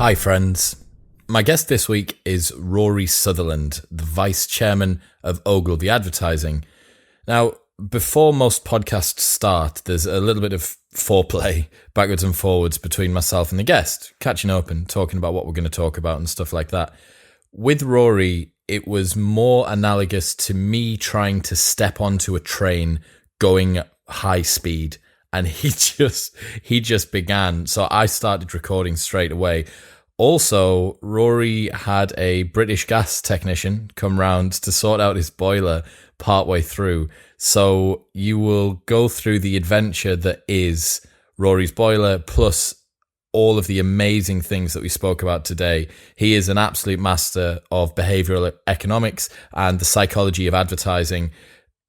Hi friends. My guest this week is Rory Sutherland, the Vice Chairman of Ogilvy Advertising. Now, before most podcasts start, there's a little bit of foreplay backwards and forwards between myself and the guest, catching up and talking about what we're going to talk about and stuff like that. With Rory, it was more analogous to me trying to step onto a train going high speed, and he just began. So I started recording straight away. Also, Rory had a British gas technician come round to sort out his boiler partway through. So you will go through the adventure that is Rory's boiler, plus all of the amazing things that we spoke about today. He is an absolute master of behavioural economics and the psychology of advertising.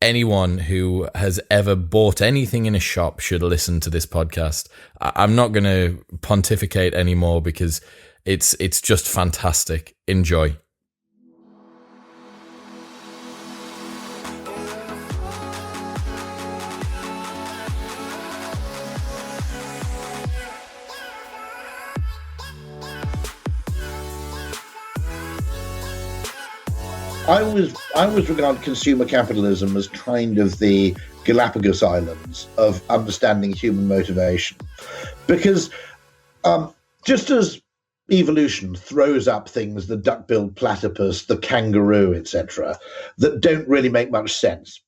Anyone who has ever bought anything in a shop should listen to this podcast. I'm not going to pontificate anymore because it's just fantastic. Enjoy. I always regard consumer capitalism as kind of the Galapagos Islands of understanding human motivation, because just as evolution throws up things, the duck-billed platypus, the kangaroo, etc., that don't really make much sense.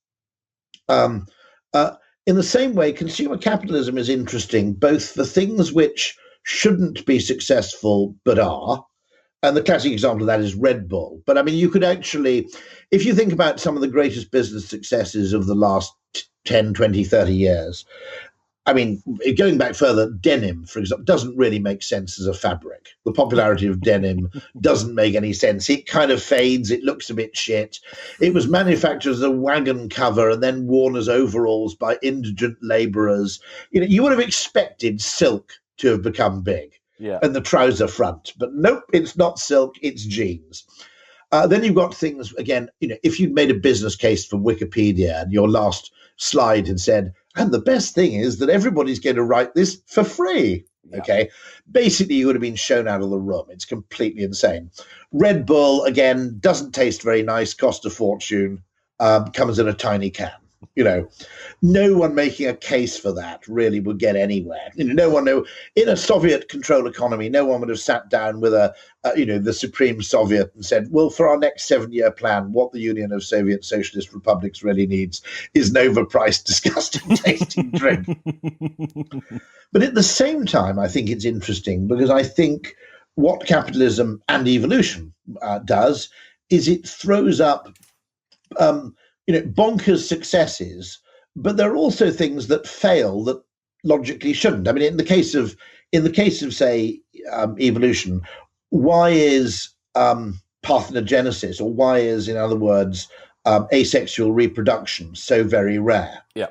In the same way, consumer capitalism is interesting, both for things which shouldn't be successful but are. And the classic example of that is Red Bull. But I mean, you could actually, if you think about some of the greatest business successes of the last 10, 20, 30 years, I mean, going back further, denim, for example, doesn't really make sense as a fabric. The popularity of denim doesn't make any sense. It kind of fades. It looks a bit shit. It was manufactured as a wagon cover and then worn as overalls by indigent laborers. You know, you would have expected silk to have become big. Yeah. And the trouser front. But nope, it's not silk, it's jeans. Then you've got things, again, you know, if you'd made a business case for Wikipedia and your last slide had said, and the best thing is that everybody's going to write this for free. Yeah. Okay. Basically, you would have been shown out of the room. It's completely insane. Red Bull, again, doesn't taste very nice, cost a fortune, comes in a tiny can. You know, no one making a case for that really would get anywhere. You know, in a Soviet-controlled economy, no one would have sat down with the Supreme Soviet and said, well, for our next 7-year plan, what the Union of Soviet Socialist Republics really needs is an overpriced, disgusting tasting drink. But at the same time, I think it's interesting because I think what capitalism and evolution does is it throws up bonkers successes, but there are also things that fail that logically shouldn't. I mean, in the case of say evolution, why is parthenogenesis, or why is, in other words, asexual reproduction so very rare? Yeah.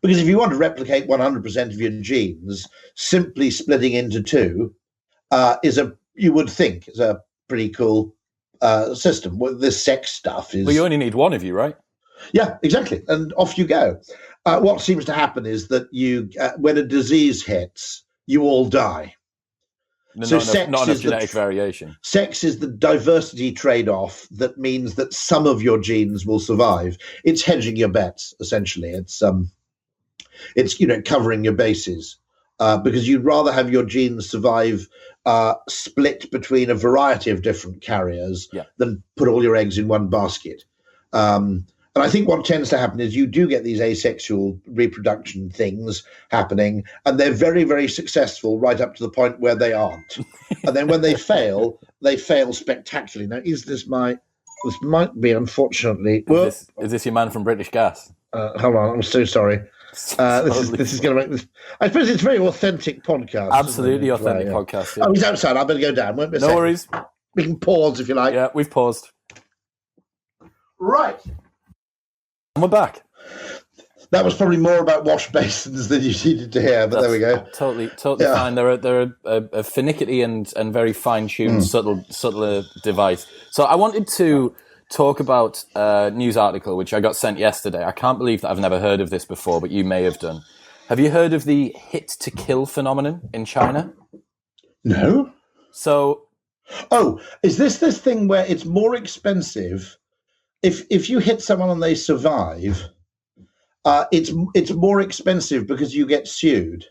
Because if you want to replicate 100% of your genes, simply splitting into two you would think is a pretty cool system. Well, this sex stuff is. Well, you only need one of you, right? Yeah, exactly, and off you go. What seems to happen is that when a disease hits, you all die. Not enough genetic variation. Sex is the diversity trade-off that means that some of your genes will survive. It's hedging your bets, essentially. It's covering your bases. Because you'd rather have your genes survive split between a variety of different carriers than put all your eggs in one basket. And I think what tends to happen is you do get these asexual reproduction things happening, and they're very, very successful right up to the point where they aren't. And then when they fail spectacularly. Now, this might be, unfortunately. Is this your man from British Gas? Hold on, I'm so sorry. This is going to make this. I suppose it's a very authentic podcast. Absolutely authentic podcast. Yeah. Oh, he's outside. I better go down. Won't be a no second. Worries. We can pause if you like. Yeah, we've paused. Right. And we're back. That was probably more about wash basins than you needed to hear, but there we go. Totally fine. They're a finicky and very fine-tuned, subtler device. So I wanted to talk about a news article which I got sent yesterday. I can't believe that I've never heard of this before, but you may have done. Have you heard of the hit-to-kill phenomenon in China? No. So, Oh, is this thing where it's more expensive if you hit someone and they survive? It's more expensive because you get sued.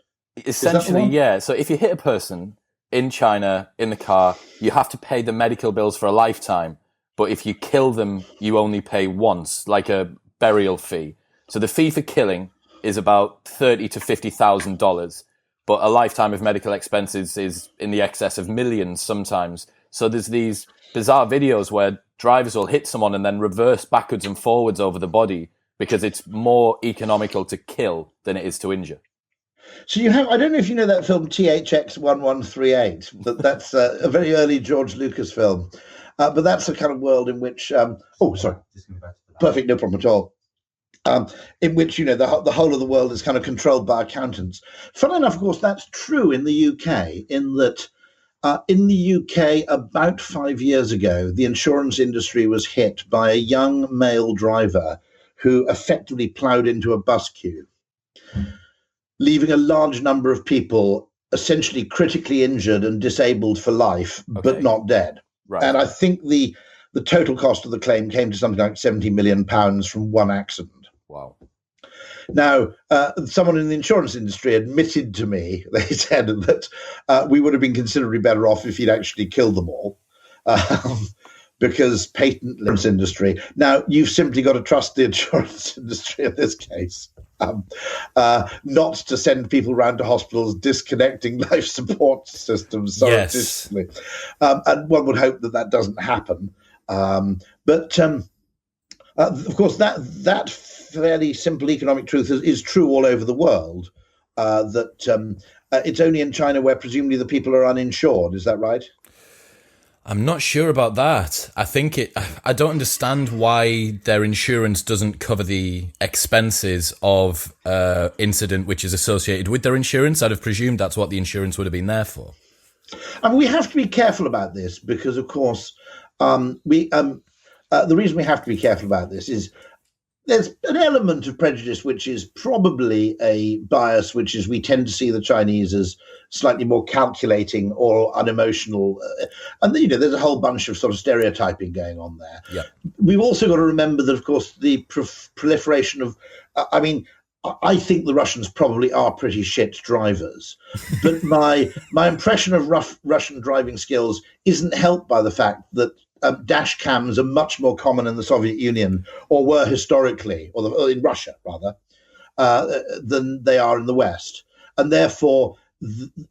essentially, yeah. So if you hit a person in China in the car, you have to pay the medical bills for a lifetime. But if you kill them, you only pay once, like a burial fee. So the fee for killing is about $30,000 to $50,000, but a lifetime of medical expenses is in the excess of millions sometimes. So there's these bizarre videos where drivers will hit someone and then reverse backwards and forwards over the body because it's more economical to kill than it is to injure. So you have, I don't know if you know that film THX 1138, but that's a very early George Lucas film. But that's the kind of world in which, perfect, no problem at all. In which, the whole of the world is kind of controlled by accountants. Funnily enough, of course, that's true in the UK, in that in the UK, about 5 years ago, the insurance industry was hit by a young male driver who effectively ploughed into a bus queue, leaving a large number of people essentially critically injured and disabled for life, but not dead. Right. And I think the total cost of the claim came to something like £70 million from one accident. Wow. Now, someone in the insurance industry admitted to me, they said that we would have been considerably better off if he'd actually killed them all. Because patent insurance industry. Now, you've simply got to trust the insurance industry in this case. Not to send people around to hospitals disconnecting life support systems surreptitiously. And one would hope that doesn't happen. But of course, that fairly simple economic truth is true all over the world, that it's only in China where presumably the people are uninsured. Is that right? I'm not sure about that. I don't understand why their insurance doesn't cover the expenses of incident which is associated with their insurance. I'd have presumed that's what the insurance would have been there for. And we have to be careful about this because, of course, the reason we have to be careful about this is there's an element of prejudice which is probably a bias, which is we tend to see the Chinese as slightly more calculating or unemotional. And, there's a whole bunch of sort of stereotyping going on there. Yeah. We've also got to remember that, of course, the proliferation of, I think the Russians probably are pretty shit drivers, but my impression of Russian driving skills isn't helped by the fact that dash cams are much more common in the Soviet Union, or were historically, or in Russia rather, than they are in the West, and therefore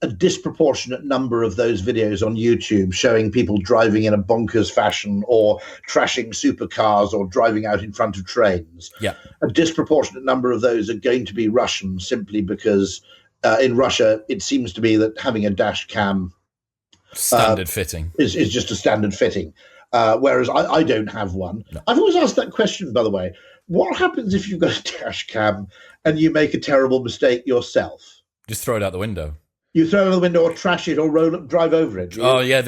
a disproportionate number of those videos on YouTube showing people driving in a bonkers fashion, or trashing supercars, or driving out in front of trains. Yeah, a disproportionate number of those are going to be Russian, simply because in Russia it seems to be that having a dash cam standard fitting is just a standard fitting. Whereas I don't have one. No. I've always asked that question, by the way. What happens if you've got a dash cam and you make a terrible mistake yourself? Just throw it out the window. You throw it out the window, or trash it, or drive over it. Oh yeah,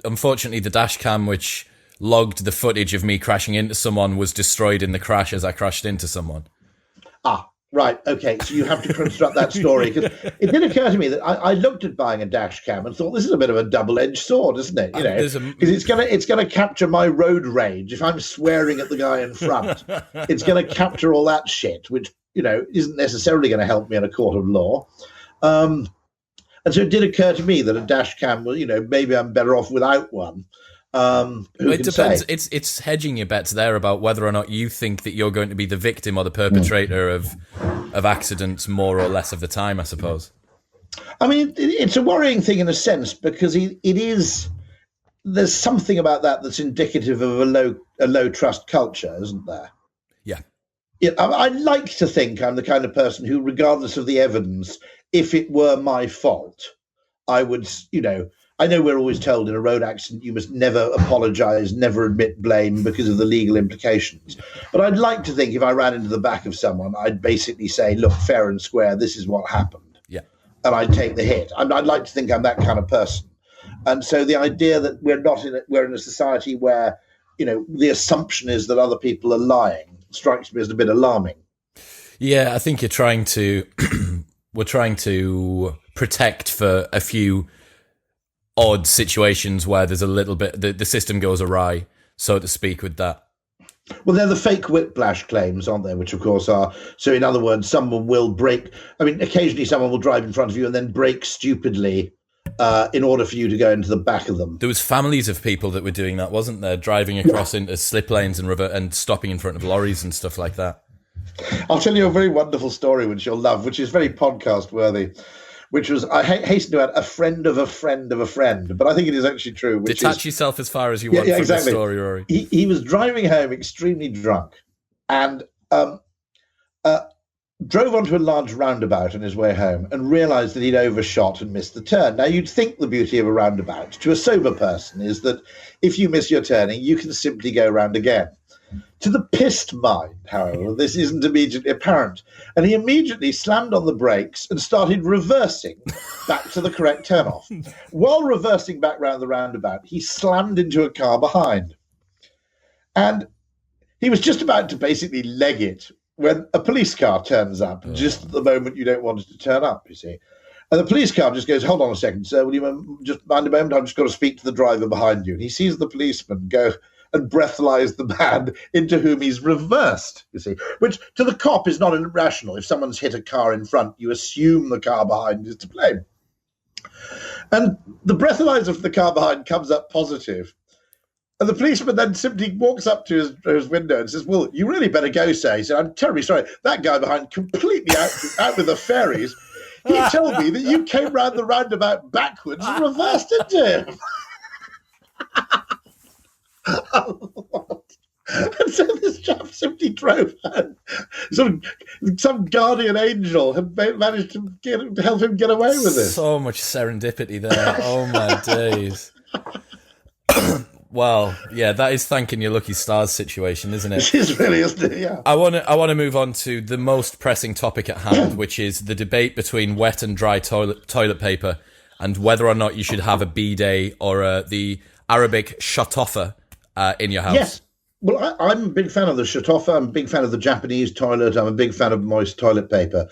unfortunately the dash cam which logged the footage of me crashing into someone was destroyed in the crash as I crashed into someone. Right, okay, so you have to construct that story. Because it did occur to me that I looked at buying a dash cam and thought, this is a bit of a double-edged sword, isn't it? Because it's gonna capture my road rage. If I'm swearing at the guy in front, it's gonna capture all that shit, which isn't necessarily going to help me in a court of law. And so it did occur to me that a dash cam, maybe I'm better off without one. It depends. It's hedging your bets there about whether or not you think that you're going to be the victim or the perpetrator of accidents more or less of the time, I suppose. I mean, it's a worrying thing in a sense, because there's something about that that's indicative of a low trust culture, isn't there? Yeah. I'd like to think I'm the kind of person who, regardless of the evidence, if it were my fault, I would, I know we're always told in a road accident you must never apologise, never admit blame because of the legal implications. But I'd like to think if I ran into the back of someone, I'd basically say, look, fair and square, this is what happened. Yeah. And I'd take the hit. I'd like to think I'm that kind of person. And so the idea that we're in a society where, the assumption is that other people are lying strikes me as a bit alarming. Yeah, I think we're trying to protect for a few odd situations where there's a little bit, the system goes awry, so to speak, with that. Well, they're the fake whiplash claims, aren't they? Which, of course, are... So, in other words, someone will brake... I mean, occasionally someone will drive in front of you and then brake stupidly in order for you to go into the back of them. There was families of people that were doing that, wasn't there? Driving across into slip lanes and stopping in front of lorries and stuff like that. I'll tell you a very wonderful story, which you'll love, which is very podcast-worthy, which was, I hasten to add, a friend of a friend of a friend, but I think it is actually true. Detach yourself as far as you want from the story, Rory. He was driving home extremely drunk and drove onto a large roundabout on his way home and realised that he'd overshot and missed the turn. Now, you'd think the beauty of a roundabout to a sober person is that if you miss your turning, you can simply go round again. To the pissed mind, however, this isn't immediately apparent, and he immediately slammed on the brakes and started reversing back to the correct turn-off. While reversing back round the roundabout, he slammed into a car behind. And he was just about to basically leg it when a police car turns up, just at the moment you don't want it to turn up, you see. And the police car just goes, "Hold on a second, sir, will you just mind a moment? I've just got to speak to the driver behind you." And he sees the policeman go and breathalyze the man into whom he's reversed, you see, which to the cop is not irrational. If someone's hit a car in front, you assume the car behind is to blame. And the breathalyzer for the car behind comes up positive. And the policeman then simply walks up to his window and says, "Well, you really better go, sir." He said, "I'm terribly sorry. That guy behind completely out with the fairies. He told me that you came round the roundabout backwards and reversed into him." And so this chap simply drove home. Some guardian angel had managed to help him get away with it. So much serendipity there. Oh my days. Well, yeah, that is thanking your lucky stars situation, isn't it? It is really, isn't it? Yeah. I want to move on to the most pressing topic at hand, which is the debate between wet and dry toilet paper and whether or not you should have a bidet or the Arabic shatoffa in your house. Yes. Well, I'm a big fan of the shatoffa. I'm a big fan of the Japanese toilet. I'm a big fan of moist toilet paper.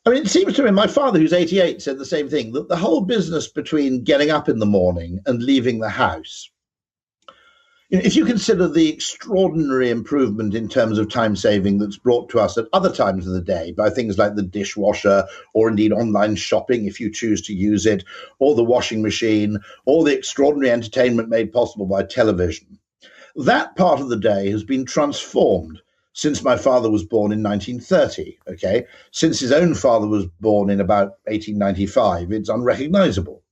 I mean, it seems to me, my father, who's 88, said the same thing, that the whole business between getting up in the morning and leaving the house, you know, if you consider the extraordinary improvement in terms of time saving that's brought to us at other times of the day by things like the dishwasher or indeed online shopping, if you choose to use it, or the washing machine, or the extraordinary entertainment made possible by television, that part of the day has been transformed since my father was born in 1930, okay? Since his own father was born in about 1895, it's unrecognizable.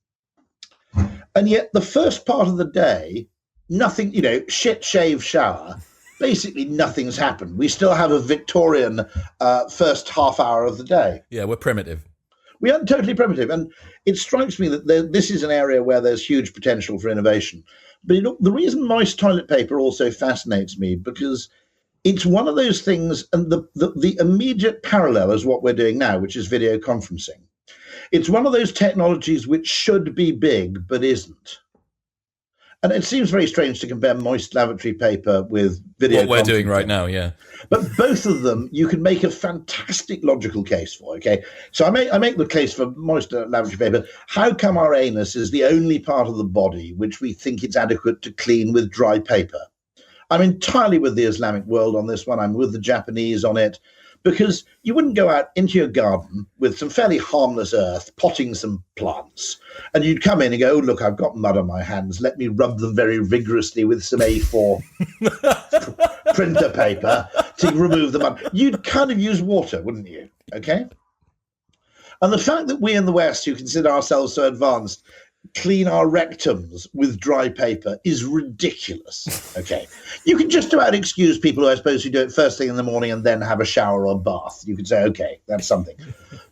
And yet the first part of the day, nothing, you know, shit, shave, shower, basically nothing's happened. We still have a Victorian first half hour of the day. Yeah, we're primitive. We are totally primitive. And it strikes me that this is an area where there's huge potential for innovation. But the reason moist toilet paper also fascinates me, because it's one of those things, and the immediate parallel is what we're doing now, which is video conferencing. It's one of those technologies which should be big, but isn't. And it seems very strange to compare moist lavatory paper with video conferencing. What we're doing right now, yeah. But both of them, you can make a fantastic logical case for, okay? So I make the case for moist lavatory paper. How come our anus is the only part of the body which we think it's adequate to clean with dry paper? I'm entirely with the Islamic world on this one. I'm with the Japanese on it, because you wouldn't go out into your garden with some fairly harmless earth, potting some plants, and you'd come in and go, "Oh, look, I've got mud on my hands. Let me rub them very vigorously with some A4 printer paper to remove the mud." You'd kind of use water, wouldn't you? Okay? And the fact that we in the West, who consider ourselves so advanced, clean our rectums with dry paper is ridiculous. Okay, you can just about excuse people who I suppose who do it first thing in the morning and then have a shower or a bath. You could say, okay, that's something.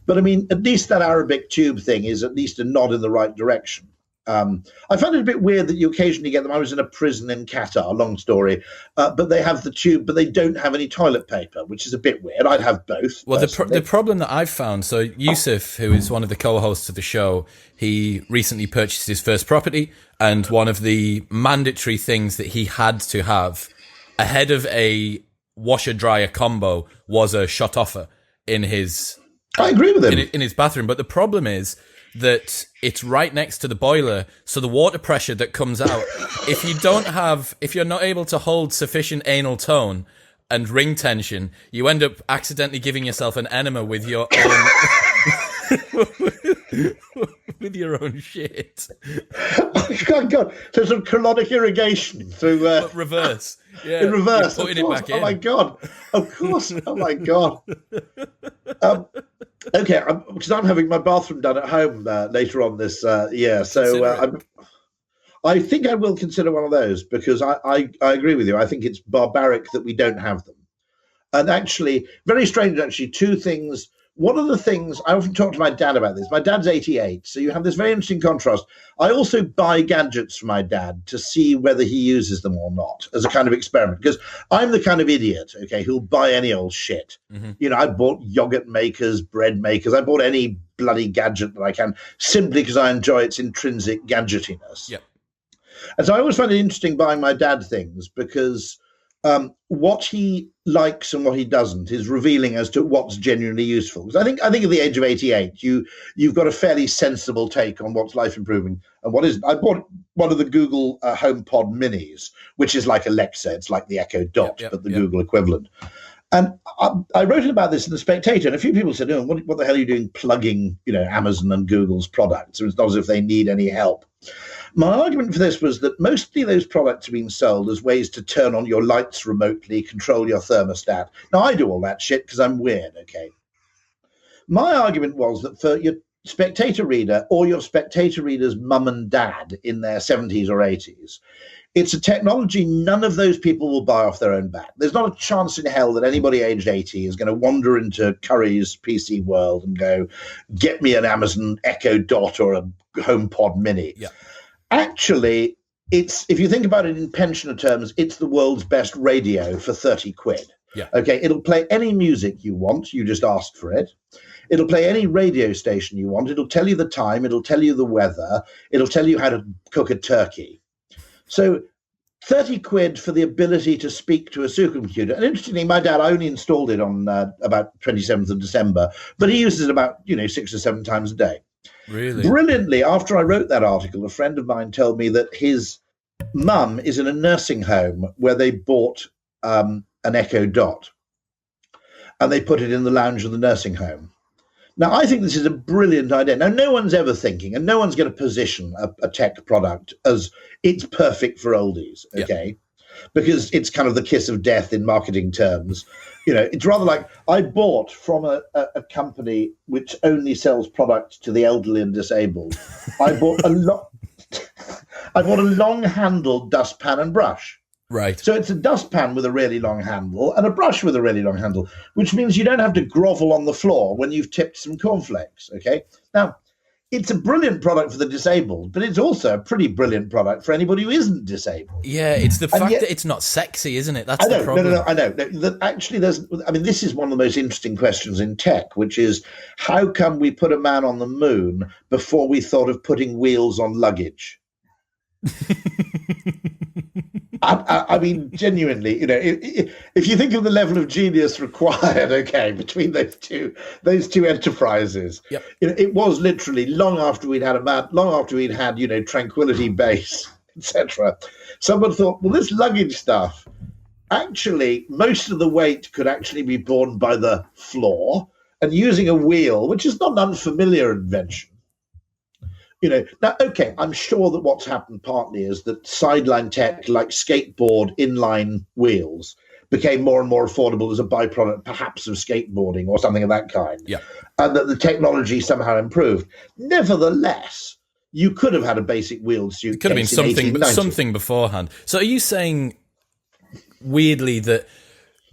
But I mean, at least that Arabic tube thing is at least a nod in the right direction. I found it a bit weird that you occasionally get them. I was in a prison in Qatar, long story, but they have the tube, but they don't have any toilet paper, which is a bit weird. I'd have both. Well, the problem that I've found, so Yusuf, who is one of the co-hosts of the show, he recently purchased his first property, and one of the mandatory things that he had to have ahead of a washer-dryer combo was a shot-offer in his... I agree with him. In his bathroom. But the problem is that it's right next to the boiler, so the water pressure that comes out, if you're not able to hold sufficient anal tone and ring tension, you end up accidentally giving yourself an enema with your own with your own shit. Oh God! So some colonic irrigation through reverse. Yeah, in reverse. You're putting it back in. Oh my God! Of course. Oh my God. Okay, because I'm having my bathroom done at home later on this year, so I think I will consider one of those, because I agree with you. I think it's barbaric that we don't have them. And actually, very strange, actually, two things. One of the things, I often talk to my dad about this. My dad's 88, so you have this very interesting contrast. I also buy gadgets for my dad to see whether he uses them or not, as a kind of experiment, because I'm the kind of idiot, okay, who'll buy any old shit. Mm-hmm. You know, I bought yogurt makers, bread makers. I bought any bloody gadget that I can, simply because I enjoy its intrinsic gadgetiness. Yep. And so I always find it interesting buying my dad things, because what he likes and what he doesn't is revealing as to what's genuinely useful. Because I think at the age of 88, you've got a fairly sensible take on what's life improving and what isn't. I bought one of the Google HomePod Minis, which is like Alexa. It's like the Echo Dot, but the Google equivalent. And I wrote about this in the Spectator, and a few people said, "Oh, what the hell are you doing plugging, Amazon and Google's products? It's not as if they need any help." My argument for this was that mostly those products are being sold as ways to turn on your lights remotely, control your thermostat. Now, I do all that shit because I'm weird, okay? My argument was that for your Spectator reader or your Spectator reader's mum and dad in their 70s or 80s, it's a technology none of those people will buy off their own bat. There's not a chance in hell that anybody aged 80 is going to wander into Curry's PC World and go, get me an Amazon Echo Dot or a HomePod Mini. Yeah. Actually, if you think about it in pensioner terms, it's the world's best radio for 30 quid. Yeah. Okay, it'll play any music you want. You just asked for it. It'll play any radio station you want. It'll tell you the time. It'll tell you the weather. It'll tell you how to cook a turkey. So 30 quid for the ability to speak to a supercomputer. And interestingly, my dad only installed it on about 27th of December, but he uses it about 6 or 7 times a day. Really? Brilliantly, after I wrote that article, a friend of mine told me that his mum is in a nursing home where they bought an Echo Dot, and they put it in the lounge of the nursing home. Now, I think this is a brilliant idea. Now, no one's ever thinking, and no one's going to position a tech product as it's perfect for oldies, okay? Yeah. Because it's kind of the kiss of death in marketing terms. It's rather like I bought from a company which only sells products to the elderly and disabled. I bought a long-handled dustpan and brush. Right. So it's a dustpan with a really long handle and a brush with a really long handle, which means you don't have to grovel on the floor when you've tipped some cornflakes, okay? Now, it's a brilliant product for the disabled, but it's also a pretty brilliant product for anybody who isn't disabled. Yeah, it's the fact that it's not sexy, isn't it? That's the problem. No, I know. Actually, this is one of the most interesting questions in tech, which is how come we put a man on the moon before we thought of putting wheels on luggage? I mean, genuinely, if you think of the level of genius required, okay, between those two enterprises, yep. It was literally long after we'd had Tranquility Base, etc. Someone thought, well, this luggage stuff, actually, most of the weight could actually be borne by the floor, and using a wheel, which is not an unfamiliar invention. Now, okay, I'm sure that what's happened partly is that sideline tech like skateboard inline wheels became more and more affordable as a byproduct, perhaps, of skateboarding or something of that kind. Yeah. And that the technology somehow improved. Nevertheless, you could have had a basic wheeled suitcase. It could have been something beforehand. So are you saying, weirdly, that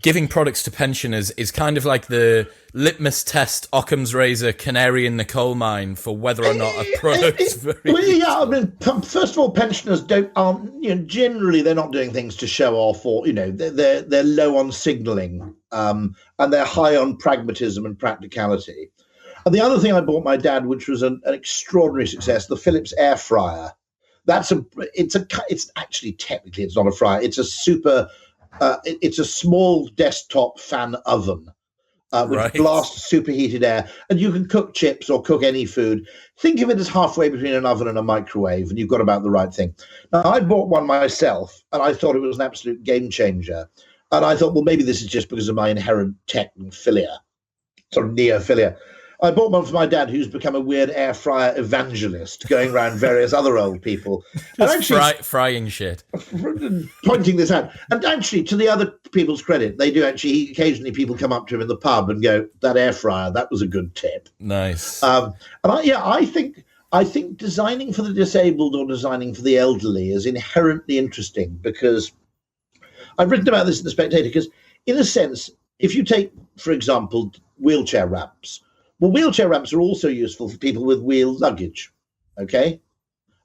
giving products to pensioners is kind of like the litmus test, Occam's razor, canary in the coal mine for whether or not a product's very I mean, first of all, pensioners aren't generally they're not doing things to show off, or they're low on signalling, and they're high on pragmatism and practicality. And the other thing I bought my dad, which was an extraordinary success, the Philips Airfryer. It's actually technically it's not a fryer. It's a it's a small desktop fan oven which blasts superheated air, and you can cook chips or cook any food. Think of it as halfway between an oven and a microwave, and you've got about the right thing. Now, I bought one myself, and I thought it was an absolute game changer. And I thought, well, maybe this is just because of my inherent technophilia, sort of neophilia. I bought one for my dad, who's become a weird air fryer evangelist, going around various other old people. Frying shit. Pointing this out. And actually, to the other people's credit, they do actually, occasionally people come up to him in the pub and go, that air fryer, that was a good tip. Nice. I think designing for the disabled or designing for the elderly is inherently interesting, because I've written about this in the Spectator, because in a sense, if you take, for example, wheelchair ramps, well, wheelchair ramps are also useful for people with wheel luggage, okay?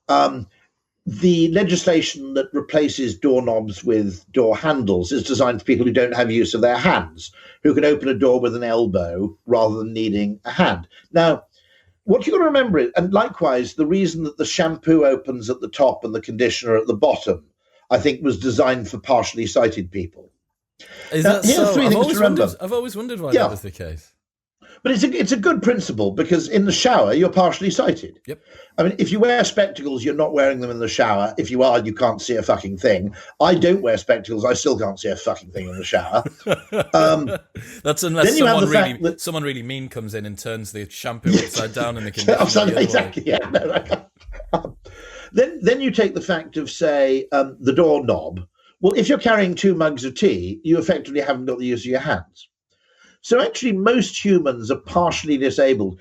The legislation that replaces doorknobs with door handles is designed for people who don't have use of their hands, who can open a door with an elbow rather than needing a hand. Now, what you've got to remember is, and likewise, the reason that the shampoo opens at the top and the conditioner at the bottom, I think, was designed for partially sighted people. Is that so? I've always wondered why that was the case. But it's a good principle, because in the shower, you're partially sighted. Yep. I mean, if you wear spectacles, you're not wearing them in the shower. If you are, you can't see a fucking thing. I don't wear spectacles. I still can't see a fucking thing in the shower. That's unless someone really mean comes in and turns the shampoo upside down in the conditioner. Exactly, yeah. No, then you take the fact of, say, the doorknob. Well, if you're carrying 2 mugs of tea, you effectively haven't got the use of your hands. So actually, most humans are partially disabled.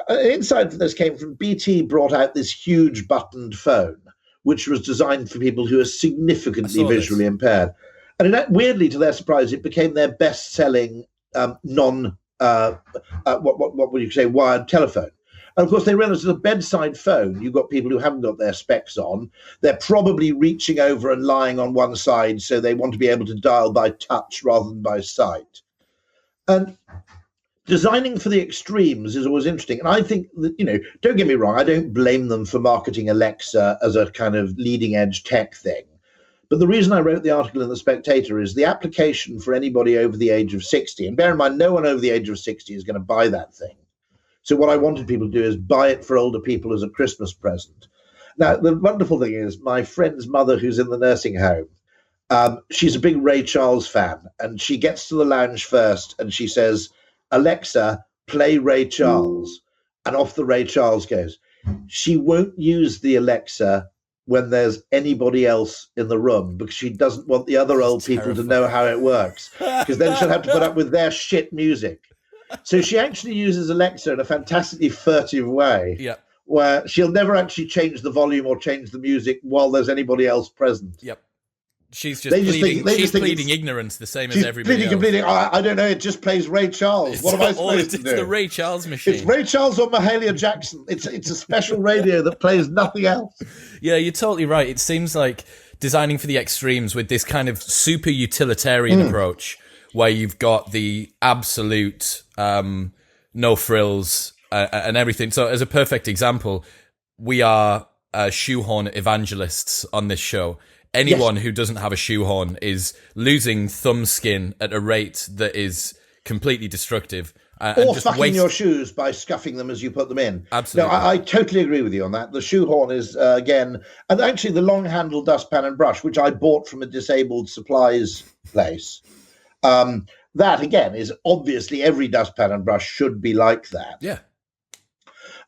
Insight for this came from BT brought out this huge buttoned phone, which was designed for people who are significantly visually impaired. And weirdly, to their surprise, it became their best-selling what would you say, wired telephone. And of course, they realized as a bedside phone, you've got people who haven't got their specs on. They're probably reaching over and lying on one side, so they want to be able to dial by touch rather than by sight. And designing for the extremes is always interesting. And I think that, don't get me wrong, I don't blame them for marketing Alexa as a kind of leading edge tech thing. But the reason I wrote the article in the Spectator is the application for anybody over the age of 60. And bear in mind, no one over the age of 60 is going to buy that thing. So what I wanted people to do is buy it for older people as a Christmas present. Now, the wonderful thing is my friend's mother, who's in the nursing home, she's a big Ray Charles fan, and she gets to the lounge first and she says, Alexa, play Ray Charles. And off the Ray Charles goes. She won't use the Alexa when there's anybody else in the room, because she doesn't want the other old people to know how it works, because then she'll have to put up with their shit music. So she actually uses Alexa in a fantastically furtive way, where she'll never actually change the volume or change the music while there's anybody else present. Yep. She's just pleading ignorance, the same as everybody else. Pleading, I don't know, it just plays Ray Charles. What am I supposed to do? It's the Ray Charles machine. It's Ray Charles or Mahalia Jackson. It's a special radio that plays nothing else. Yeah, you're totally right. It seems like designing for the extremes with this kind of super utilitarian approach, where you've got the absolute no frills and everything. So as a perfect example, we are shoehorn evangelists on this show. Anyone who doesn't have a shoehorn is losing thumb skin at a rate that is completely destructive. Or fucking your shoes by scuffing them as you put them in. Absolutely. No, I totally agree with you on that. The shoehorn is, again, and actually the long-handled dustpan and brush, which I bought from a disabled supplies place, that, again, is obviously every dustpan and brush should be like that. Yeah.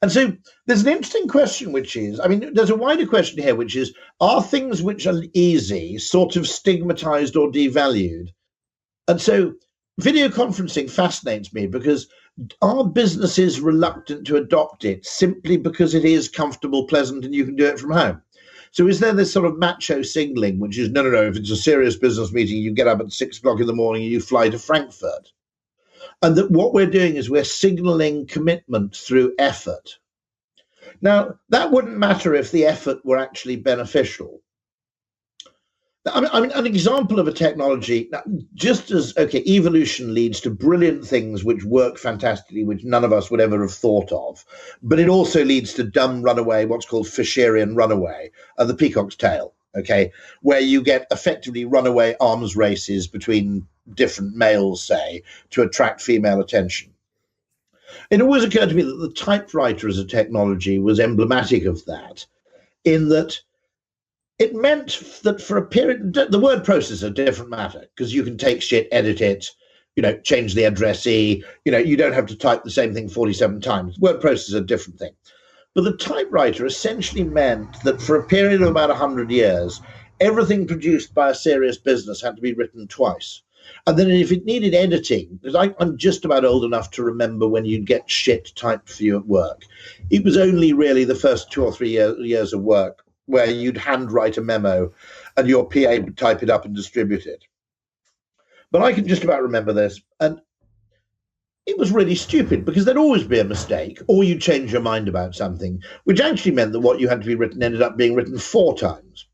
And so there's an interesting question, which is, there's a wider question here, which is, are things which are easy sort of stigmatized or devalued? And so video conferencing fascinates me, because are businesses reluctant to adopt it simply because it is comfortable, pleasant, and you can do it from home? So is there this sort of macho signaling, which is, no, if it's a serious business meeting, you get up at 6 o'clock in the morning and you fly to Frankfurt? And that what we're doing is we're signaling commitment through effort. Now, that wouldn't matter if the effort were actually beneficial. An example of a technology, just as, evolution leads to brilliant things which work fantastically, which none of us would ever have thought of, but it also leads to dumb runaway, what's called Fisherian runaway, the peacock's tail. okay, where you get effectively runaway arms races between different males, say, to attract female attention. It always occurred to me that the typewriter as a technology was emblematic of that, in that it meant that for a period, the word processor, different matter, because you can take shit, edit it, change the addressee, you don't have to type the same thing 47 times. Word processor, different thing. But the typewriter essentially meant that for a period of about 100 years, everything produced by a serious business had to be written twice. And then if it needed editing, because I'm just about old enough to remember when you'd get shit typed for you at work, it was only really the first 2 or 3 years of work where you'd handwrite a memo and your PA would type it up and distribute it. But I can just about remember this. And it was really stupid because there'd always be a mistake, or you'd change your mind about something, which actually meant that what you had to be written ended up being written 4 times.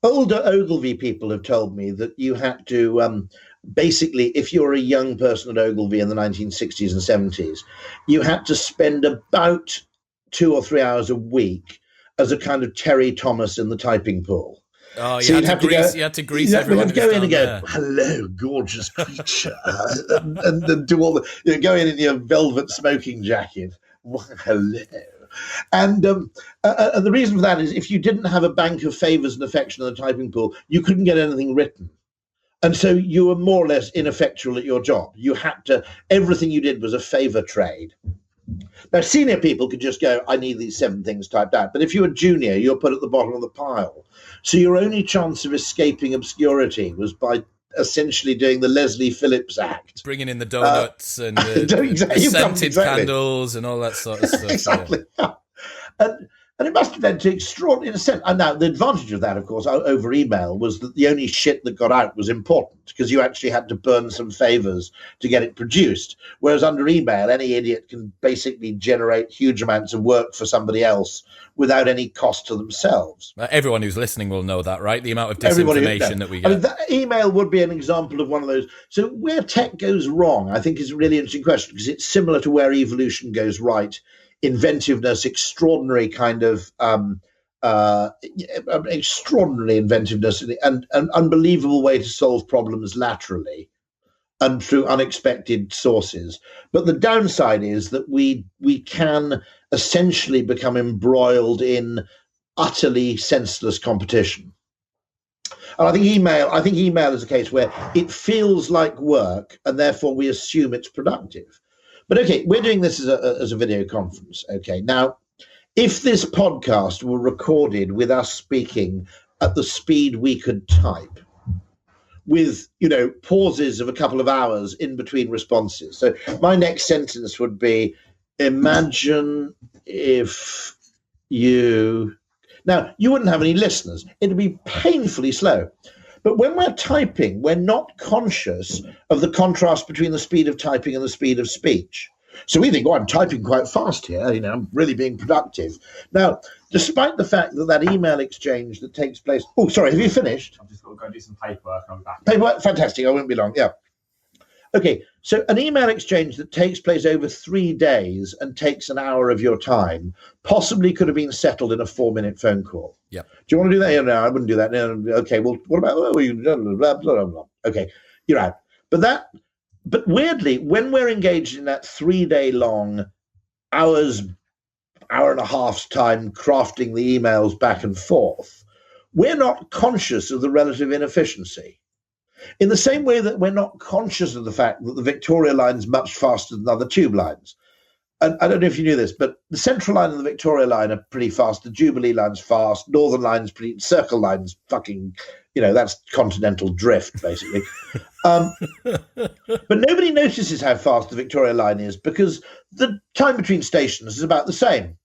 Older Ogilvy people have told me that you had to, basically, if you're a young person at Ogilvy in the 1960s and 70s, you had to spend about 2 or 3 hours a week as a kind of Terry Thomas in the typing pool. Oh, you had to grease everyone. You had to go in and go, hello, gorgeous creature, and do all the, go in your velvet smoking jacket. Hello. And the reason for that is if you didn't have a bank of favours and affection in the typing pool, you couldn't get anything written. And so you were more or less ineffectual at your job. You had to, everything you did was a favour trade. Now, senior people could just go, I need these 7 things typed out. But if you were junior, you're put at the bottom of the pile. So your only chance of escaping obscurity was by essentially doing the Leslie Phillips act. Bringing in the donuts and the scented candles and all that sort of stuff. Exactly. Yeah. And it must have led to extraordinary, in a sense. And now the advantage of that, of course, over email was that the only shit that got out was important because you actually had to burn some favors to get it produced. Whereas under email, any idiot can basically generate huge amounts of work for somebody else without any cost to themselves. Everyone who's listening will know that, right? The amount of disinformation that we get. I mean, that email would be an example of one of those. So where tech goes wrong, I think, is a really interesting question because it's similar to where evolution goes right. Inventiveness, extraordinary kind of extraordinary inventiveness and an unbelievable way to solve problems laterally and through unexpected sources. But the downside is that we can essentially become embroiled in utterly senseless competition. And I think email is a case where it feels like work and therefore we assume it's productive. But okay, we're doing this as a video conference. Okay, now, if this podcast were recorded with us speaking at the speed we could type, with pauses of a couple of hours in between responses. So my next sentence would be: imagine if you. Now, you wouldn't have any listeners. It'd be painfully slow. But when we're typing, we're not conscious of the contrast between the speed of typing and the speed of speech. So we think, I'm typing quite fast here, I'm really being productive. Now, despite the fact that email exchange that takes place... Oh, sorry, have you finished? I've just got to go do some paperwork. I'll be back. Paperwork, fantastic. I won't be long, yeah. Okay, so an email exchange that takes place over 3 days and takes an hour of your time possibly could have been settled in a 4-minute phone call. Yeah. Do you want to do that? No, I wouldn't do that. No, okay, well, what about, blah, blah, blah, blah. Okay, you're out. But weirdly, when we're engaged in that 3-day long, hour and a half's time crafting the emails back and forth, we're not conscious of the relative inefficiency. In the same way that we're not conscious of the fact that the Victoria line's much faster than other tube lines. And I don't know if you knew this, but the Central line and the Victoria line are pretty fast. The Jubilee line's fast. Northern line's pretty. Circle line's fucking, that's continental drift, basically. But nobody notices how fast the Victoria line is because the time between stations is about the same.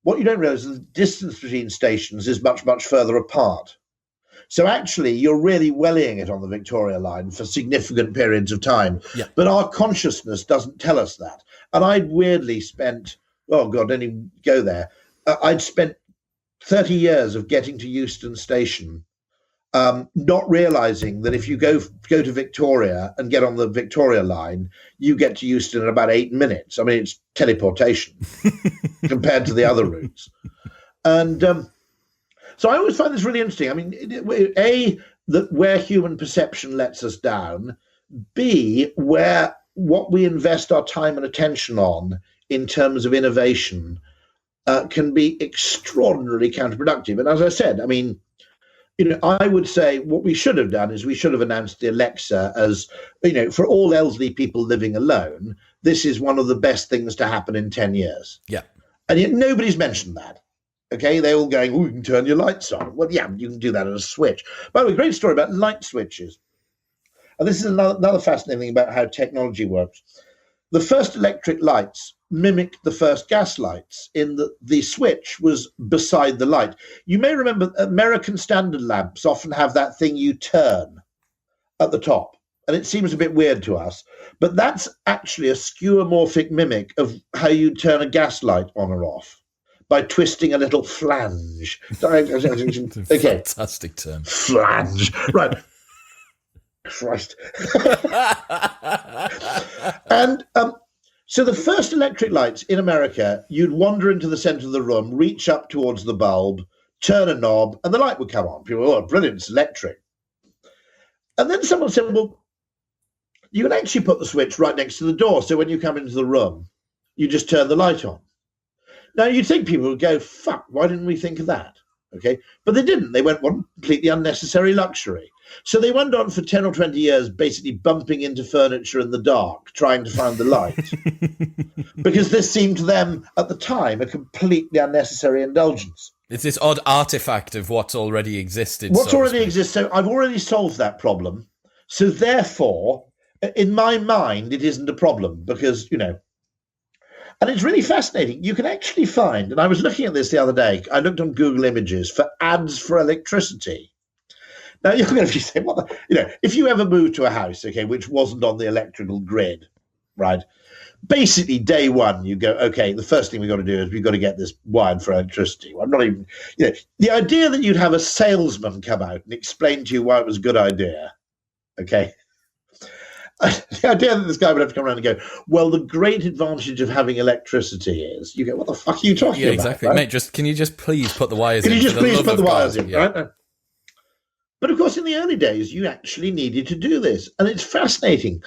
What you don't realize is the distance between stations is much, much further apart. So actually, you're really wellying it on the Victoria line for significant periods of time. Yeah. But our consciousness doesn't tell us that. And I'd weirdly spent, oh God, don't even go there. I'd spent 30 years of getting to Euston Station, not realizing that if you go to Victoria and get on the Victoria line, you get to Euston in about 8 minutes. I mean, it's teleportation compared to the other routes. And So I always find this really interesting. I mean, A, that where human perception lets us down, B, where what we invest our time and attention on in terms of innovation can be extraordinarily counterproductive. And as I said, I mean, I would say what we should have done is we should have announced the Alexa as, for all elderly people living alone, this is one of the best things to happen in 10 years. Yeah. And yet nobody's mentioned that. Okay, they're all going, you can turn your lights on. Well, yeah, you can do that at a switch. By the way, great story about light switches. And this is another fascinating thing about how technology works. The first electric lights mimicked the first gas lights in that the switch was beside the light. You may remember American Standard lamps often have that thing you turn at the top. And it seems a bit weird to us. But that's actually a skeuomorphic mimic of how you turn a gas light on or off, by twisting a little flange. Okay. Fantastic term. Flange. Right. Christ. And so the first electric lights in America, you'd wander into the center of the room, reach up towards the bulb, turn a knob, and the light would come on. People, oh, brilliant, it's electric. And then someone said, well, you can actually put the switch right next to the door, so when you come into the room, you just turn the light on. Now, you'd think people would go, fuck, why didn't we think of that? Okay, but they didn't. They went one completely unnecessary luxury. So they went on for 10 or 20 years basically bumping into furniture in the dark, trying to find the light. Because this seemed to them, at the time, a completely unnecessary indulgence. It's this odd artifact of what's already existed. What's already exists. So I've already solved that problem. So therefore, in my mind, it isn't a problem because, and it's really fascinating. You can actually find, and I was looking at this the other day, I looked on Google Images for ads for electricity. Now, you're going to be saying, if you ever moved to a house, okay, which wasn't on the electrical grid, right? Basically, day one, you go, okay, the first thing we've got to do is we've got to get this wired for electricity. I'm not even, the idea that you'd have a salesman come out and explain to you why it was a good idea, okay? The idea that this guy would have to come around and go, well, the great advantage of having electricity is, you go, what the fuck are you talking about? Yeah, exactly. Right? Mate, can you just please put the wires in? Can you just please put the wires in, yeah. right? But of course, in the early days, you actually needed to do this. And it's fascinating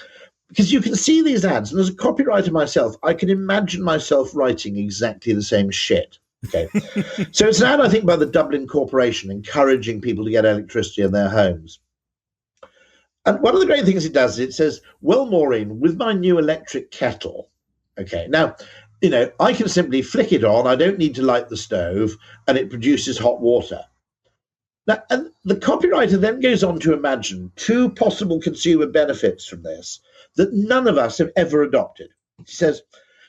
because you can see these ads. And as a copywriter myself, I can imagine myself writing exactly the same shit. Okay. So it's an ad, I think, by the Dublin Corporation encouraging people to get electricity in their homes. And one of the great things it does is it says, well, Maureen, with my new electric kettle, okay, now, I can simply flick it on. I don't need to light the stove and it produces hot water. Now, and the copywriter then goes on to imagine two possible consumer benefits from this that none of us have ever adopted. He says,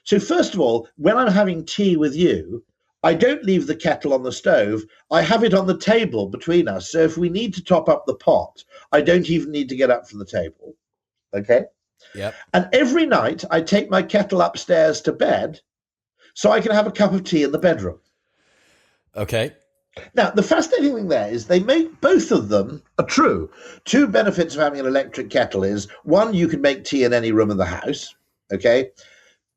so first of all, when I'm having tea with you, I don't leave the kettle on the stove. I have it on the table between us. So if we need to top up the pot, I don't even need to get up from the table. Okay? Yep. And every night I take my kettle upstairs to bed so I can have a cup of tea in the bedroom. Okay. Now, the fascinating thing there is they make both of them are true. Two benefits of having an electric kettle is, one, you can make tea in any room of the house, okay?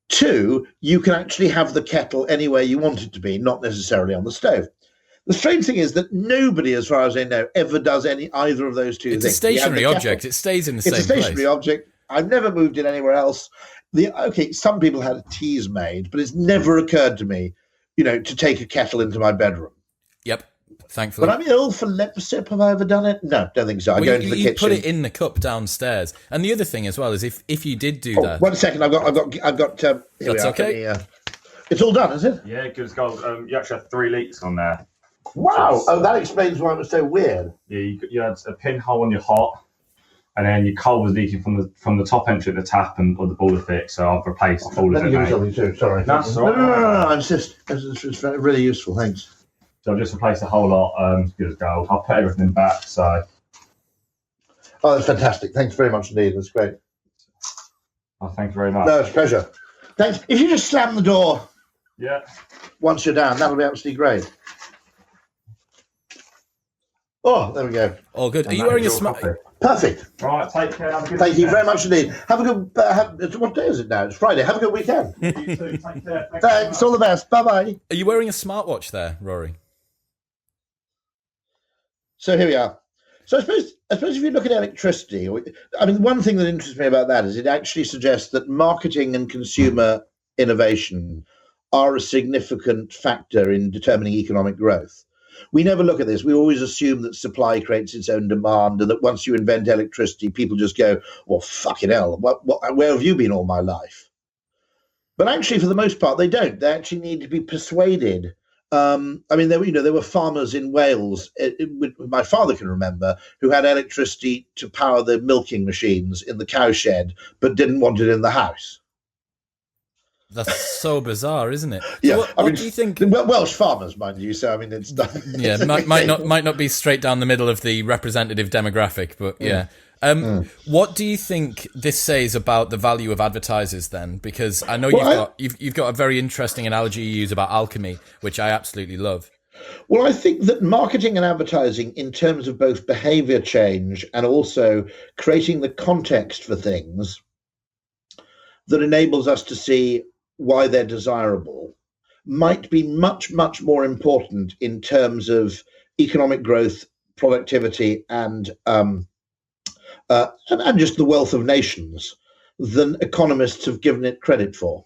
Two, you can actually have the kettle anywhere you want it to be, not necessarily on the stove. The strange thing is that nobody, as far as I know, ever does either of those two things. It's a stationary object. It stays in the same place. It's a stationary object. I've never moved it anywhere else. Some people had teas made, but it's never occurred to me, to take a kettle into my bedroom. Yep, thankfully. But I'm ill for lip sip. Have I ever done it? No, don't think so. I go into the kitchen. You put it in the cup downstairs. And the other thing as well is if you did do that. 1 second, I've got. That's okay. It's all done, is it? Yeah, good as gold. You actually have 3 litres on there. Wow! Oh, that explains why it was so weird. Yeah, you had a pinhole on your hot, and then your coal was leaking from the top entry of the tap and or the boiler fix. So I've replaced all of it. Let me give you something too. Sorry. That's all right. No. It's really useful. Thanks. So I've just replaced the whole lot. Good as gold. I'll put everything back. So. Oh, that's fantastic. Thanks very much indeed. That's great. Oh, thank you very much. No, it's a pleasure. Thanks. If you just slam the door. Yeah. Once you're down, that'll be absolutely great. Oh, there we go. All good. Are you wearing a smart? Perfect. All right, take care. Have a good Thank you very much indeed. Have a good. What day is it now? It's Friday. Have a good weekend. You too. Take care. Thanks. All the best. Bye bye. Are you wearing a smartwatch there, Rory? So here we are. So I suppose if you look at electricity, I mean, one thing that interests me about that is it actually suggests that marketing and consumer innovation are a significant factor in determining economic growth. We never look at this. We always assume that supply creates its own demand, and that once you invent electricity, people just go, "Well, fucking hell, where have you been all my life?" But actually, for the most part, they don't. They actually need to be persuaded. I mean, there were farmers in Wales, my father can remember, who had electricity to power the milking machines in the cowshed, but didn't want it in the house. That's so bizarre, isn't it? Yeah, So what do you think? Welsh farmers, mind you. So I mean, it's yeah, might not be straight down the middle of the representative demographic, but yeah. What do you think this says about the value of advertisers then? Because I know you've got a very interesting analogy you use about alchemy, which I absolutely love. Well, I think that marketing and advertising, in terms of both behavior change and also creating the context for things that enables us to see why they're desirable, might be much, much more important in terms of economic growth, productivity, and just the wealth of nations than economists have given it credit for.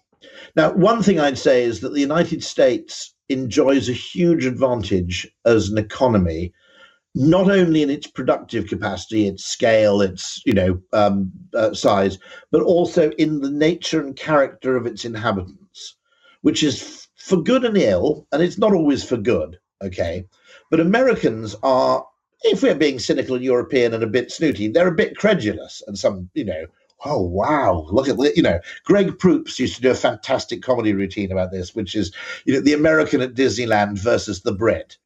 Now, one thing I'd say is that the United States enjoys a huge advantage as an economy, not only in its productive capacity, its scale, its size, but also in the nature and character of its inhabitants, which is for good and ill, and it's not always for good, okay? But Americans are, if we're being cynical European and a bit snooty, they're a bit credulous, and some, oh, wow, look at it. Greg Proops used to do a fantastic comedy routine about this, which is, the American at Disneyland versus the Brit,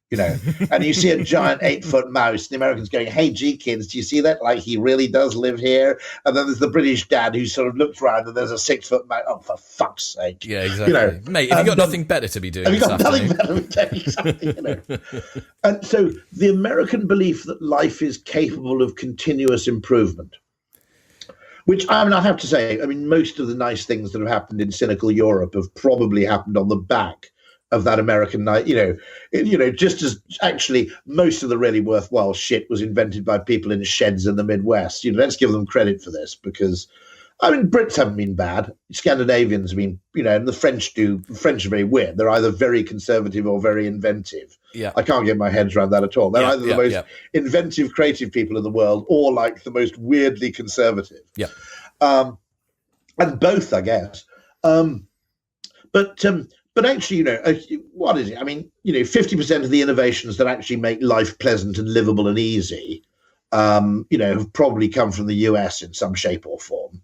and you see a giant 8-foot mouse, and the American's going, "Hey, gee, kids, do you see that? Like, he really does live here." And then there's the British dad who sort of looks around and there's a 6-foot mouse. Oh, for fuck's sake. Yeah, exactly. Mate, have you got nothing better to be doing? Have you got nothing better to do? Exactly, And so the American belief that life is capable of continuous improvement, which I have to say, most of the nice things that have happened in cynical Europe have probably happened on the back of that American night. Just as actually most of the really worthwhile shit was invented by people in sheds in the Midwest. Let's give them credit for this, because Brits haven't been bad. Scandinavians have been, and the French are very weird. They're either very conservative or very inventive. Yeah. I can't get my head around that at all. They're either the most inventive, creative people in the world, or like the most weirdly conservative. Yeah. And both, I guess. But actually, what is it? 50% of the innovations that actually make life pleasant and livable and easy, have probably come from the US in some shape or form.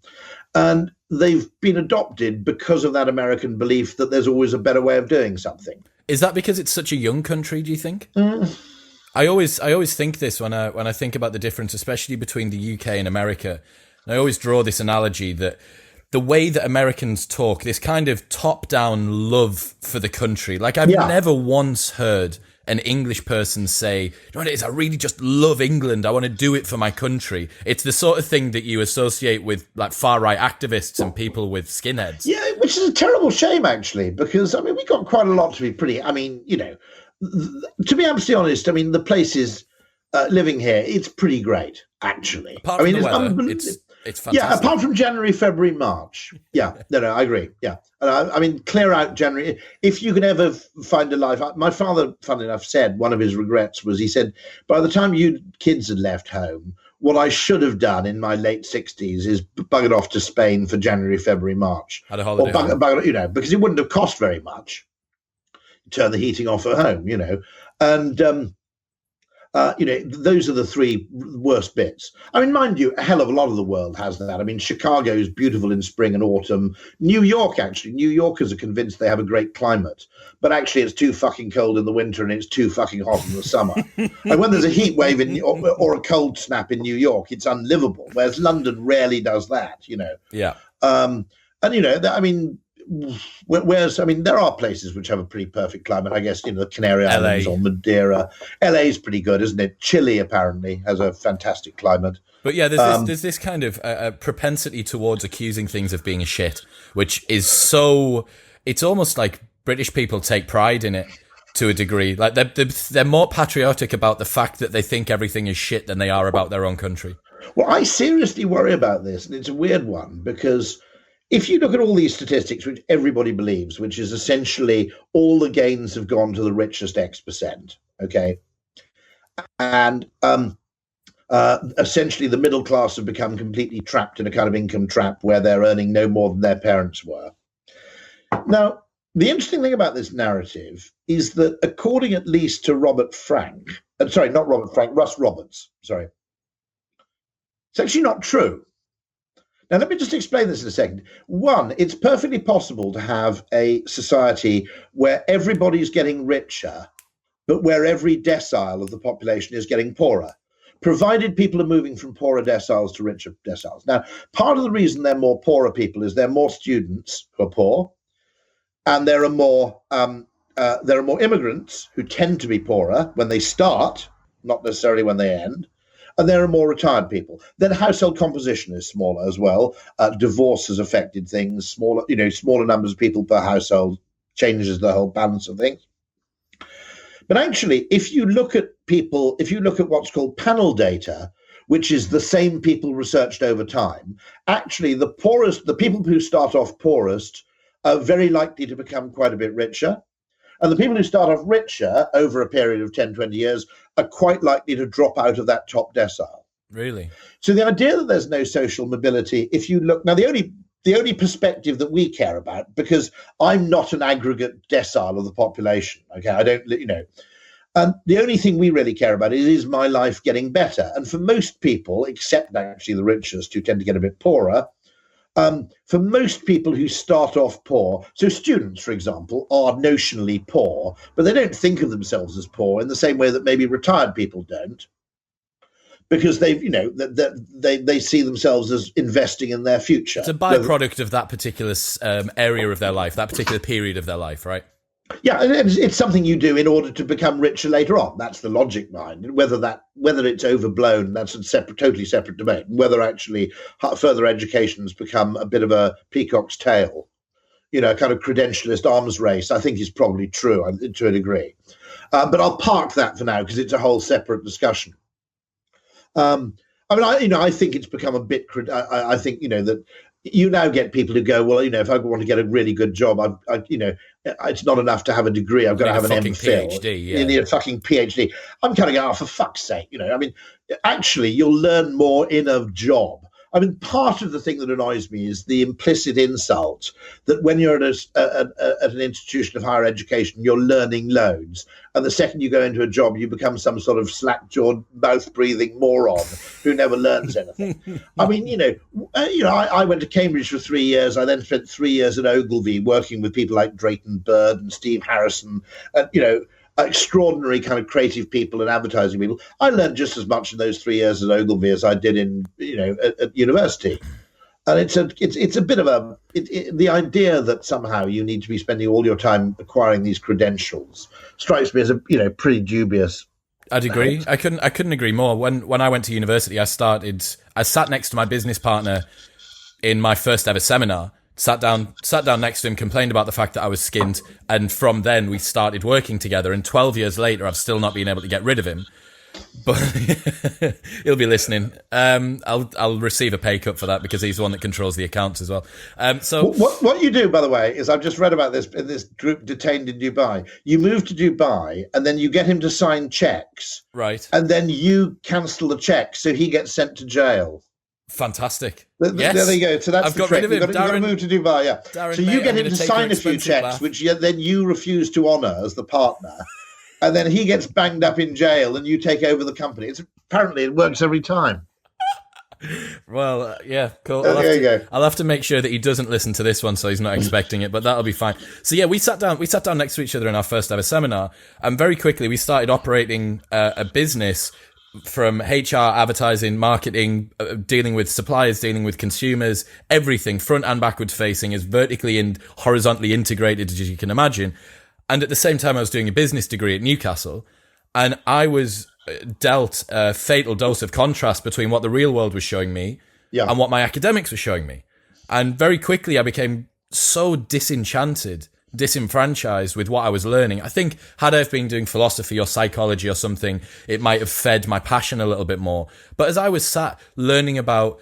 And they've been adopted because of that American belief that there's always a better way of doing something. Is that because it's such a young country, do you think? I always think this when I think about the difference, especially between the UK and America. And I always draw this analogy that the way that Americans talk, this kind of top-down love for the country. Like, I've never once heard an English person say, "You know what it is? I really just love England. I want to do it for my country." It's the sort of thing that you associate with like far-right activists and people with skinheads. Yeah, which is a terrible shame, actually, because, we got quite a lot to be pretty, to be absolutely honest, the place is, living here, it's pretty great, actually. Apart from the weather, it's fantastic. Yeah, apart from January, February, March. Yeah, no, I agree. Yeah. And clear out January. If you can ever find a life. My father, funnily enough, said one of his regrets was, he said, by the time you kids had left home, what I should have done in my late 60s is buggered off to Spain for January, February, March. Had a holiday. Or because it wouldn't have cost very much. Turn the heating off at home, And, those are the three worst bits. Mind you, a hell of a lot of the world has that. Chicago is beautiful in spring and autumn. New Yorkers are convinced they have a great climate, but actually it's too fucking cold in the winter and it's too fucking hot in the summer. And when there's a heat wave or a cold snap in New York, it's unlivable, whereas London rarely does that, Yeah. Whereas, there are places which have a pretty perfect climate. I guess, the Canary Islands or Madeira. LA is pretty good, isn't it? Chile, apparently, has a fantastic climate. But yeah, there's this kind of propensity towards accusing things of being a shit, which is so... It's almost like British people take pride in it. to a degree. Like they're more patriotic about the fact that they think everything is shit than they are about their own country. Well, I seriously worry about this, and it's a weird one, because if you look at all these statistics, which everybody believes, which is essentially all the gains have gone to the richest X%, okay? And essentially the middle class have become completely trapped in a kind of income trap where they're earning no more than their parents were. Now, the interesting thing about this narrative is that according at least to Russ Roberts, it's actually not true. Now, let me just explain this in a second. One, it's perfectly possible to have a society where everybody's getting richer, but where every decile of the population is getting poorer, provided people are moving from poorer deciles to richer deciles. Now, part of the reason they're more poorer people is there are more students who are poor, and there are more immigrants who tend to be poorer when they start, not necessarily when they end. And there are more retired people. Then household composition is smaller as well. Divorce has affected things. Smaller numbers of people per household changes the whole balance of things. But actually, if you look at what's called panel data, which is the same people researched over time, actually the people who start off poorest are very likely to become quite a bit richer. And the people who start off richer over a period of 10, 20 years are quite likely to drop out of that top decile. Really? So the idea that there's no social mobility, if you look, now the only perspective that we care about, because I'm not an aggregate decile of the population, okay, I don't, and the only thing we really care about is my life getting better? And for most people, except actually the richest who tend to get a bit poorer, for most people who start off poor, so students, for example, are notionally poor, but they don't think of themselves as poor in the same way that maybe retired people don't, because they see themselves as investing in their future. It's a byproduct of that particular area of their life, that particular period of their life, right? Yeah, and it's something you do in order to become richer later on. That's the logic behind it. Whether it's overblown, that's a totally separate debate. Whether actually further education has become a bit of a peacock's tail, a kind of credentialist arms race, I think is probably true to a degree. But I'll park that for now because it's a whole separate discussion. I think it's become a bit. I think that you now get people who go, well, if I want to get a really good job, it's not enough to have a degree. I've got to have an MPhil. PhD, yeah. You need a fucking PhD. I'm kind of going, for fuck's sake, actually, you'll learn more in a job. Part of the thing that annoys me is the implicit insult that when you're at an institution of higher education, you're learning loads. And the second you go into a job, you become some sort of slack-jawed, mouth-breathing moron who never learns anything. I went to Cambridge for 3 years. I then spent 3 years at Ogilvy working with people like Drayton Bird and Steve Harrison, and, extraordinary kind of creative people and advertising people. I learned just as much in those 3 years at Ogilvy as I did at university. And it's a bit of the idea that somehow you need to be spending all your time acquiring these credentials strikes me as a pretty dubious. I'd agree. I couldn't agree more. When I went to university, I sat next to my business partner in my first ever seminar. Sat down next to him, complained about the fact that I was skint, and from then we started working together. And 12 years later, I've still not been able to get rid of him. But he'll be listening. I'll receive a pay cut for that because he's the one that controls the accounts as well. So what you do, by the way, is I've just read about this in this group detained in Dubai. You move to Dubai, and then you get him to sign checks, right? And then you cancel the check, so he gets sent to jail. Fantastic. Yes. There you go. So that's I've got rid of him. You've got to move to Dubai, yeah. Darren, so you get him to sign a few checks, which then you refuse to honour as the partner. And then he gets banged up in jail and you take over the company. Apparently it works every time. Well, yeah, cool. There you go. I'll have to make sure that he doesn't listen to this one so he's not expecting it, but that'll be fine. So yeah, we sat down next to each other in our first ever seminar, and very quickly we started operating a business from HR, advertising, marketing, dealing with suppliers, dealing with consumers, everything front and backwards facing, as vertically and horizontally integrated as you can imagine. And at the same time, I was doing a business degree at Newcastle, and I was dealt a fatal dose of contrast between what the real world was showing me and what my academics were showing me. And very quickly, I became so disenchanted disenfranchised with what I was learning. I think had I been doing philosophy or psychology or something, it might have fed my passion a little bit more. But as I was sat learning about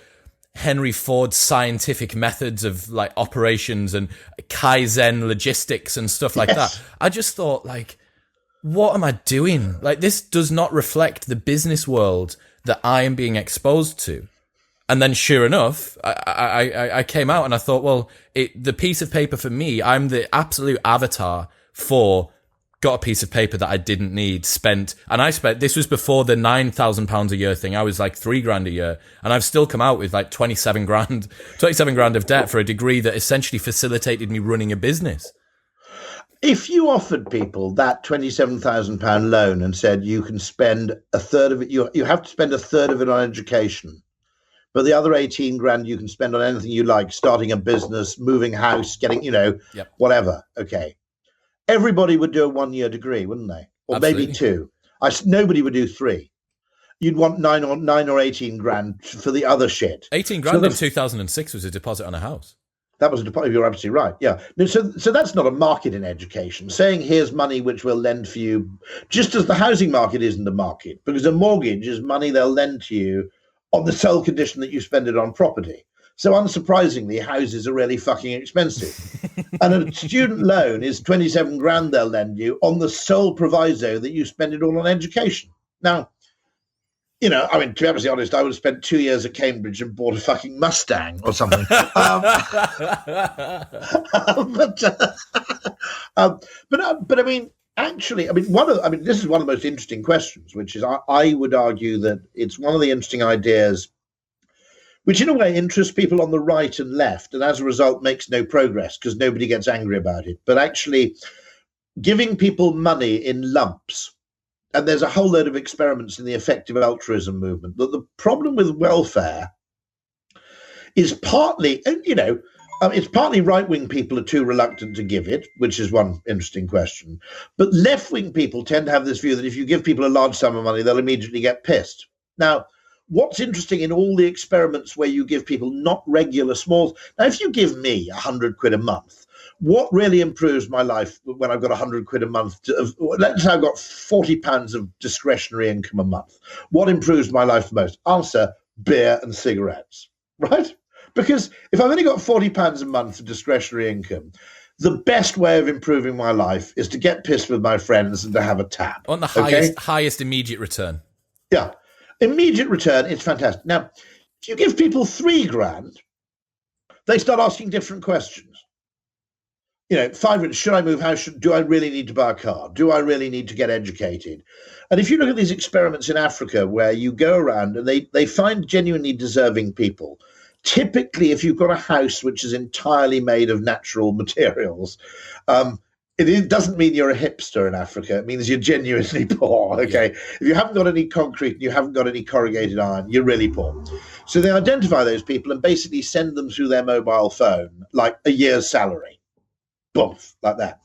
Henry Ford's scientific methods of like operations and Kaizen logistics and stuff like that, I just thought, like, what am I doing? Like, this does not reflect the business world that I am being exposed to. And then sure enough, I came out and I thought, well, the piece of paper for me, I'm the absolute avatar for got a piece of paper that I didn't need, this was before the £9,000 a year thing. I was like £3,000 a year, and I've still come out with like 27 grand of debt for a degree that essentially facilitated me running a business. If you offered people that £27,000 loan and said you can spend a third of it, you have to spend a third of it on education, but the other 18 grand you can spend on anything you like, starting a business, moving house, getting, whatever. Okay. Everybody would do a 1-year degree, wouldn't they? Or Absolutely. maybe 2. Nobody would do 3. You'd want 9 or 18 grand for the other shit. 18 grand in 2006 was a deposit on a house. That was a deposit. You're absolutely right. Yeah. No, so that's not a market in education. Saying here's money which we'll lend for you, just as the housing market isn't a market, because a mortgage is money they'll lend to you on the sole condition that you spend it on property. So unsurprisingly, houses are really fucking expensive. And a student loan is 27 grand they'll lend you on the sole proviso that you spend it all on education. Now, to be absolutely honest, I would have spent 2 years at Cambridge and bought a fucking Mustang or something. But I mean, actually, this is one of the most interesting questions, which is I would argue that it's one of the interesting ideas which in a way interests people on the right and left, and as a result makes no progress because nobody gets angry about it. But actually giving people money in lumps, and there's a whole load of experiments in the effective altruism movement, that the problem with welfare is partly, it's partly right-wing people are too reluctant to give it, which is one interesting question. But left-wing people tend to have this view that if you give people a large sum of money, they'll immediately get pissed. Now, what's interesting in all the experiments where you give people not regular small... Now, if you give me 100 quid a month, what really improves my life when I've got 100 quid a month? Let's say I've got £40 of discretionary income a month. What improves my life the most? Answer, beer and cigarettes, right? Because if I've only got £40 a month of discretionary income, the best way of improving my life is to get pissed with my friends and to have a tap. On the highest immediate return. Yeah. Immediate return, it's fantastic. Now, if you give people 3 grand, they start asking different questions. 5 grand, should I move house? Do I really need to buy a car? Do I really need to get educated? And if you look at these experiments in Africa where you go around and they find genuinely deserving people, typically if you've got a house which is entirely made of natural materials, it doesn't mean you're a hipster in Africa. It means you're genuinely poor, okay? If you haven't got any concrete and you haven't got any corrugated iron, you're really poor. So they identify those people and basically send them through their mobile phone, like a year's salary. Boom, like that.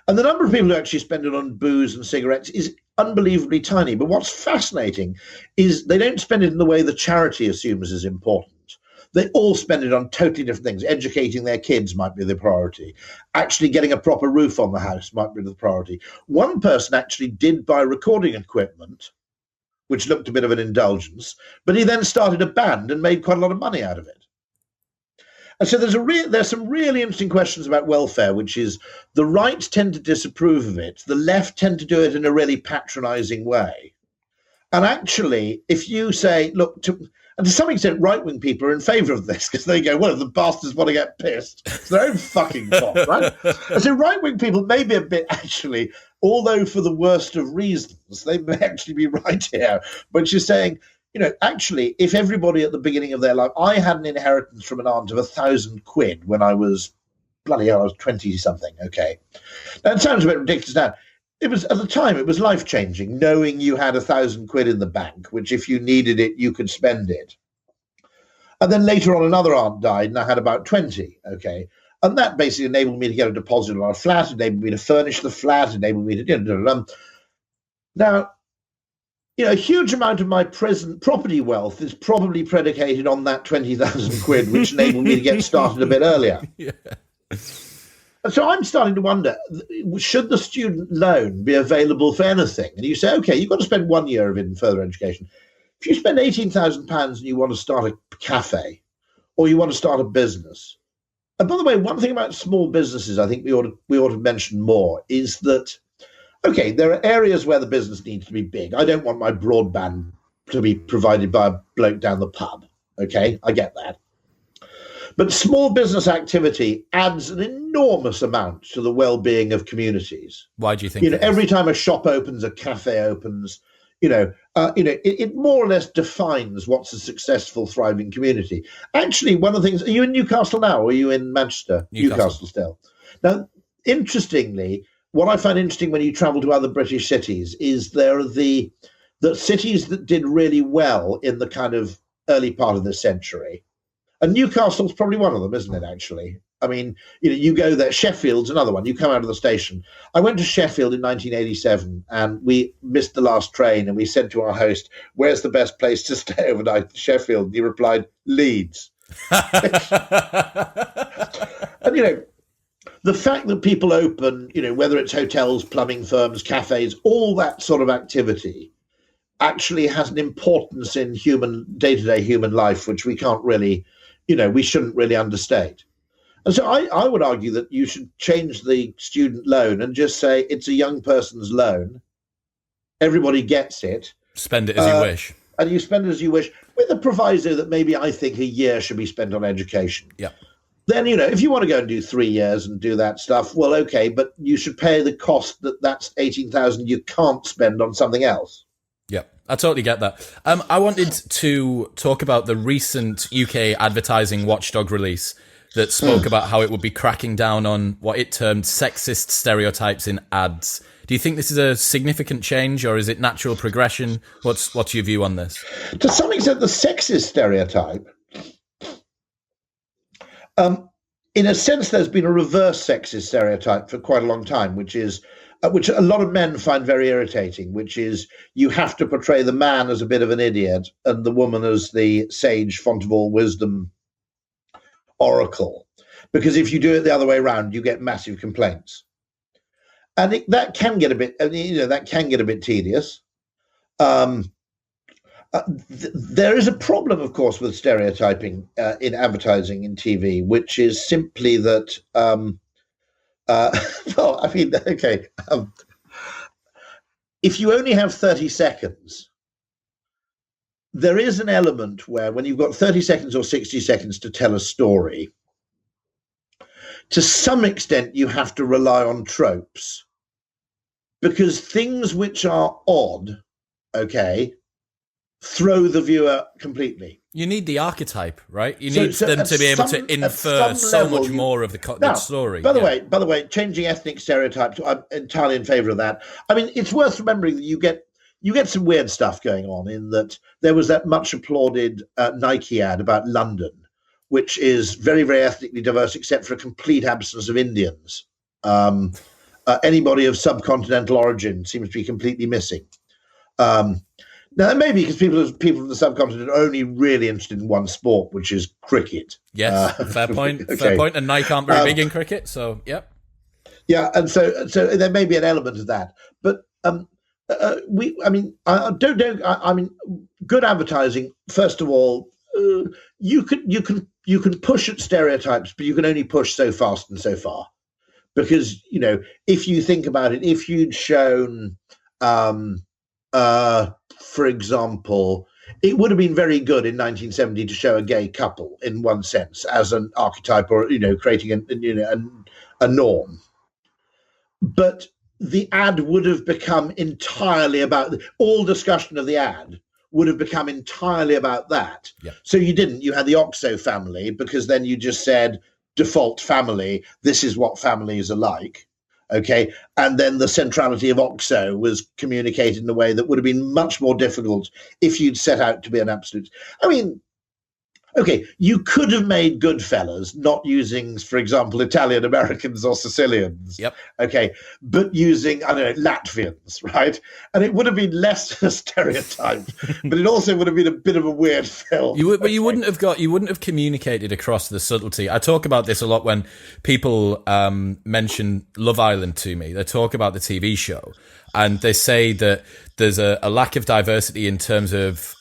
And the number of people who actually spend it on booze and cigarettes is unbelievably tiny. But what's fascinating is they don't spend it in the way the charity assumes is important. They all spend it on totally different things. Educating their kids might be the priority. Actually getting a proper roof on the house might be the priority. One person actually did buy recording equipment, which looked a bit of an indulgence, but he then started a band and made quite a lot of money out of it. And so there's some really interesting questions about welfare, which is the right tend to disapprove of it. The left tend to do it in a really patronizing way. And actually, if you say, look, and to some extent, right-wing people are in favour of this because they go, well, if the bastards want to get pissed, it's their own fucking fault, right? And so right-wing people may be a bit, actually, although for the worst of reasons, they may actually be right here, which is saying, actually, if everybody at the beginning of their life, I had an inheritance from an aunt of 1,000 quid when I was, I was 20-something, okay? Now, it sounds a bit ridiculous now. It was, at the time, it was life-changing, knowing you had 1,000 quid in the bank, which if you needed it, you could spend it. And then later on, another aunt died, and I had about 20, okay? And that basically enabled me to get a deposit on a flat, enabled me to furnish the flat, enabled me to... Now, a huge amount of my present property wealth is probably predicated on that 20,000 quid, which enabled me to get started a bit earlier. Yeah. And so I'm starting to wonder, should the student loan be available for anything? And you say, okay, you've got to spend 1 year of it in further education. If you spend £18,000 and you want to start a cafe or you want to start a business, and by the way, one thing about small businesses I think we ought to mention more is that, okay, there are areas where the business needs to be big. I don't want my broadband to be provided by a bloke down the pub. Okay, I get that. But small business activity adds an enormous amount to the well-being of communities. Why do you think? Every time a shop opens, a cafe opens, it more or less defines what's a successful, thriving community. Actually, one of the things, are you in Newcastle now, or are you in Manchester? Newcastle still. Now, interestingly, what I find interesting when you travel to other British cities is there are the cities that did really well in the kind of early part of the century. And Newcastle's probably one of them, isn't it, actually? I mean, you go there. Sheffield's another one. You come out of the station. I went to Sheffield in 1987, and we missed the last train, and we said to our host, where's the best place to stay overnight? Sheffield. And he replied, Leeds. And, the fact that people open, whether it's hotels, plumbing firms, cafes, all that sort of activity actually has an importance in day-to-day human life, which we can't really, we shouldn't really understate. And so I would argue that you should change the student loan and just say it's a young person's loan. Everybody gets it. Spend it as you wish. And you spend it as you wish, with a proviso that maybe I think a year should be spent on education. Yeah. Then, if you want to go and do 3 years and do that stuff, well, okay, but you should pay the cost that's 18,000 you can't spend on something else. Yeah, I totally get that. I wanted to talk about the recent UK advertising watchdog release that spoke about how it would be cracking down on what it termed sexist stereotypes in ads. Do you think this is a significant change, or is it natural progression? What's your view on this? To some extent, the sexist stereotype, in a sense, there's been a reverse sexist stereotype for quite a long time, which a lot of men find very irritating, which is you have to portray the man as a bit of an idiot and the woman as the sage, font of all wisdom, oracle. Because if you do it the other way around, you get massive complaints. And that can get a bit tedious. There is a problem, of course, with stereotyping in advertising in TV, which is simply that, if you only have 30 seconds, there is an element where when you've got 30 seconds or 60 seconds to tell a story, to some extent you have to rely on tropes, because things which are odd, throw the viewer completely. You need the archetype, right? You need them to be able to infer so much more of the story. By the way, changing ethnic stereotypes, I'm entirely in favour of that. I mean, it's worth remembering that you get some weird stuff going on, in that there was that much applauded Nike ad about London, which is very, very ethnically diverse, except for a complete absence of Indians. Anybody of subcontinental origin seems to be completely missing. Now, that may be because people from the subcontinent are only really interested in one sport, which is cricket. Yes, fair point. Okay. Fair point. And Nike aren't very big in cricket, so yep. Yeah, and so there may be an element of that, but good advertising. First of all, you can push at stereotypes, but you can only push so fast and so far, because if you think about it, if you'd shown, for example, it would have been very good in 1970 to show a gay couple, in one sense, as an archetype, or creating a norm. But the ad would have become entirely about, all discussion of the ad would have become entirely about that. Yeah. So you had the OXO family, because then you just said default family, this is what families are like. Okay, and then the centrality of OXO was communicated in a way that would have been much more difficult if you'd set out to be an absolute. I mean, Okay, you could have made Goodfellas not using, for example, Italian Americans or Sicilians. Yep. Okay, but using, I don't know, Latvians, right? And it would have been less stereotyped, but it also would have been a bit of a weird film. You wouldn't have communicated across the subtlety. I talk about this a lot when people mention Love Island to me. They talk about the TV show, and they say that there's a lack of diversity in terms of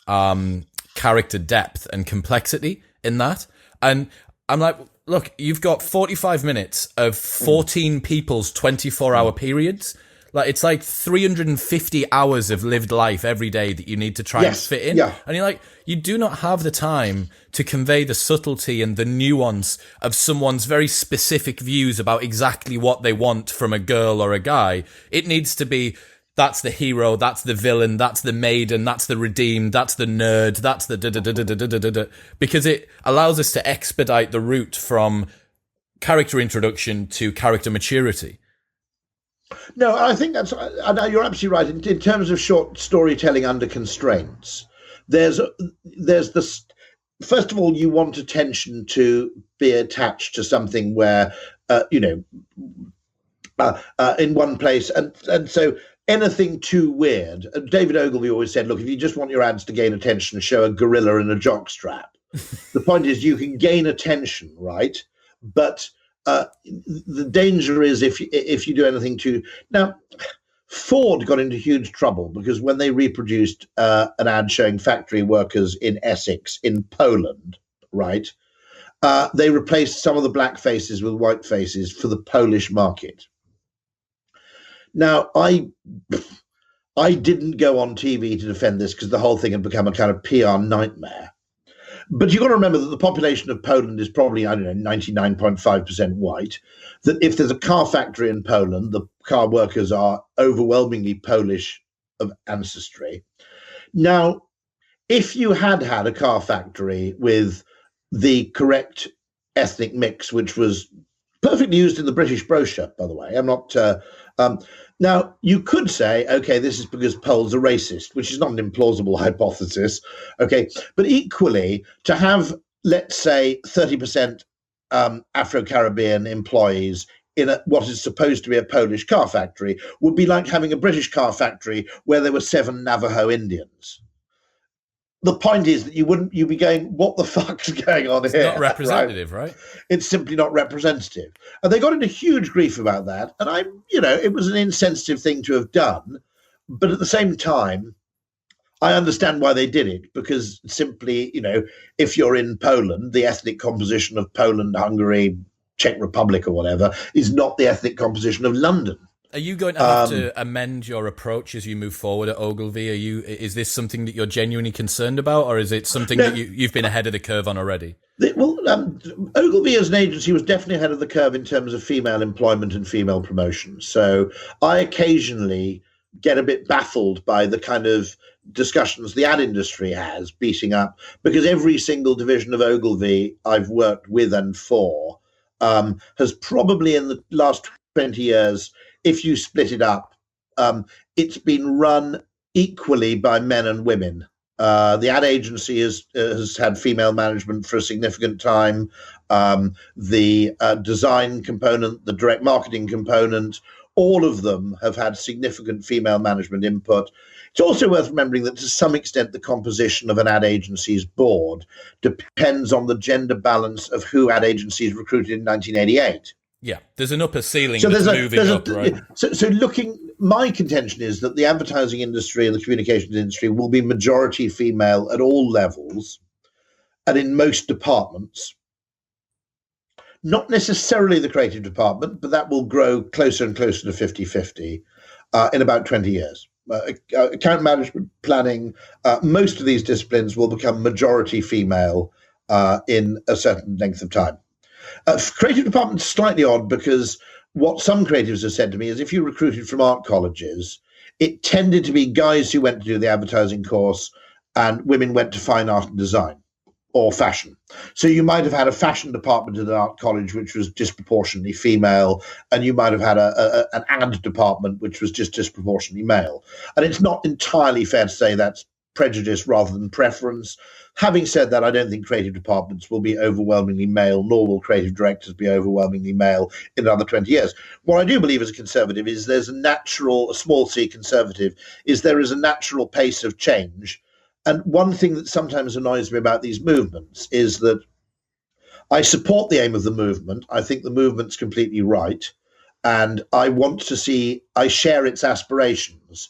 character depth and complexity in that. And I'm like, look, you've got 45 minutes of 14 people's 24-hour periods. Like, it's like 350 hours of lived life every day that you need to try and fit in. Yeah. And you're like, you do not have the time to convey the subtlety and the nuance of someone's very specific views about exactly what they want from a girl or a guy. It needs to be, that's the hero, that's the villain, that's the maiden, that's the redeemed, that's the nerd, that's the da-da-da-da-da-da-da-da. Because it allows us to expedite the route from character introduction to character maturity. No, I think you're absolutely right. In terms of short storytelling under constraints, there's this. First of all, you want attention to be attached to something where, in one place, and so anything too weird. David Ogilvy always said, look, if you just want your ads to gain attention, show a gorilla in a jockstrap. The point is, you can gain attention, right? But the danger is if you do anything too. Now, Ford got into huge trouble because when they reproduced an ad showing factory workers in Essex in Poland, right, they replaced some of the black faces with white faces for the Polish market. Now, I didn't go on TV to defend this because the whole thing had become a kind of PR nightmare. But you've got to remember that the population of Poland is probably, 99.5% white, that if there's a car factory in Poland, the car workers are overwhelmingly Polish of ancestry. Now, if you had a car factory with the correct ethnic mix, which was perfectly used in the British brochure, by the way, I'm not... now, you could say, okay, this is because Poles are racist, which is not an implausible hypothesis, okay? But equally, to have, let's say, 30% Afro-Caribbean employees in what is supposed to be a Polish car factory would be like having a British car factory where there were 7 Navajo Indians. The point is that you'd be going, what the fuck's going on here? It's not representative, right? It's simply not representative. And they got into huge grief about that. And it was an insensitive thing to have done. But at the same time, I understand why they did it, because simply, if you're in Poland, the ethnic composition of Poland, Hungary, Czech Republic or whatever is not the ethnic composition of London. Are you going to have to amend your approach as you move forward at Ogilvy? Is this something that you're genuinely concerned about, or is it something that you've been ahead of the curve on already? Ogilvy as an agency was definitely ahead of the curve in terms of female employment and female promotion. So I occasionally get a bit baffled by the kind of discussions the ad industry has beating up, because every single division of Ogilvy I've worked with and for has probably in the last 20 years, if you split it up, it's been run equally by men and women. The ad agency has had female management for a significant time. The design component, the direct marketing component, all of them have had significant female management input. It's also worth remembering that to some extent the composition of an ad agency's board depends on the gender balance of who ad agencies recruited in 1988. Yeah, there's an upper ceiling that's moving up, right? So my contention is that the advertising industry and the communications industry will be majority female at all levels and in most departments. Not necessarily the creative department, but that will grow closer and closer to 50-50 in about 20 years. Account management, planning, most of these disciplines will become majority female in a certain length of time. Creative department's slightly odd because what some creatives have said to me is if you recruited from art colleges, it tended to be guys who went to do the advertising course and women went to fine art and design or fashion. So you might have had a fashion department at an art college which was disproportionately female, and you might have had an ad department which was just disproportionately male. And it's not entirely fair to say that's prejudice rather than preference. Having said that, I don't think creative departments will be overwhelmingly male, nor will creative directors be overwhelmingly male in another 20 years. What I do believe as a conservative is there's a small c conservative, is there is a natural pace of change. And one thing that sometimes annoys me about these movements is that I support the aim of the movement. I think the movement's completely right. And I share its aspirations.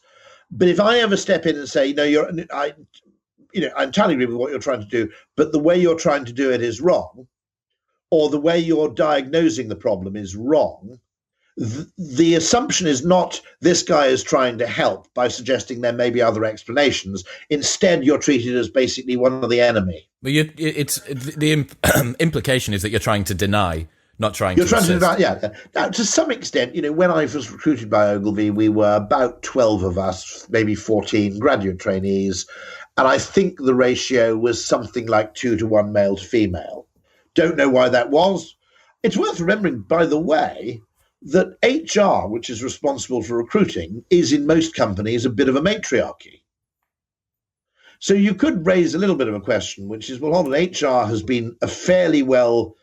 But if I ever step in and say, no, I entirely agree with what you're trying to do, but the way you're trying to do it is wrong, or the way you're diagnosing the problem is wrong, the assumption is not this guy is trying to help by suggesting there may be other explanations. Instead, you're treated as basically one of the enemy. But the implication is that you're trying to deny, not trying You're to trying assist. to deny, yeah. Now, to some extent, when I was recruited by Ogilvy, we were about 12 of us, maybe 14 graduate trainees, and I think the ratio was something like 2-to-1 male to female. Don't know why that was. It's worth remembering, by the way, that HR, which is responsible for recruiting, is in most companies a bit of a matriarchy. So you could raise a little bit of a question, which is, well, hold on, HR has been a fairly well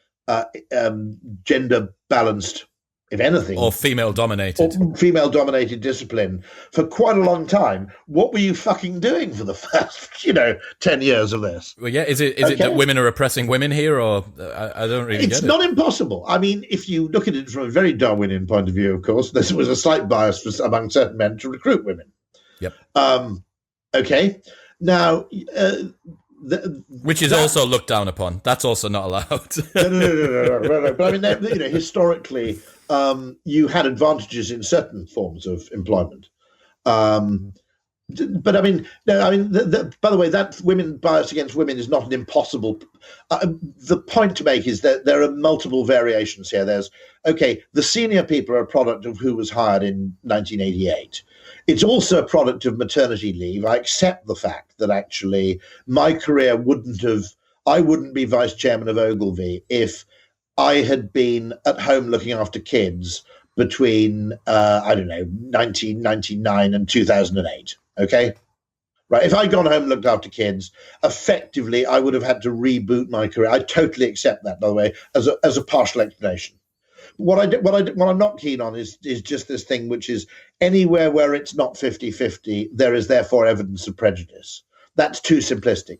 gender balanced, if anything, or female dominated discipline for quite a long time. What were you fucking doing for the first 10 years of this? Well, yeah, is it that women are oppressing women here, or I don't really get it? It's not impossible. I mean, if you look at it from a very Darwinian point of view, of course, there was a slight bias among certain men to recruit women. Yep. Okay. Now, which is also looked down upon. That's also not allowed. No. But I mean, historically, you had advantages in certain forms of employment. But I mean, by the way, that bias against women is not an impossible. The point to make is that there are multiple variations here. The senior people are a product of who was hired in 1988. It's also a product of maternity leave. I accept the fact that actually my career I wouldn't be vice chairman of Ogilvy if I had been at home looking after kids between, 1999 and 2008. Okay? Right. If I'd gone home and looked after kids, effectively, I would have had to reboot my career. I totally accept that, by the way, as a partial explanation. What I'm not keen on is just this thing, which is anywhere where it's not 50-50, there is therefore evidence of prejudice. That's too simplistic.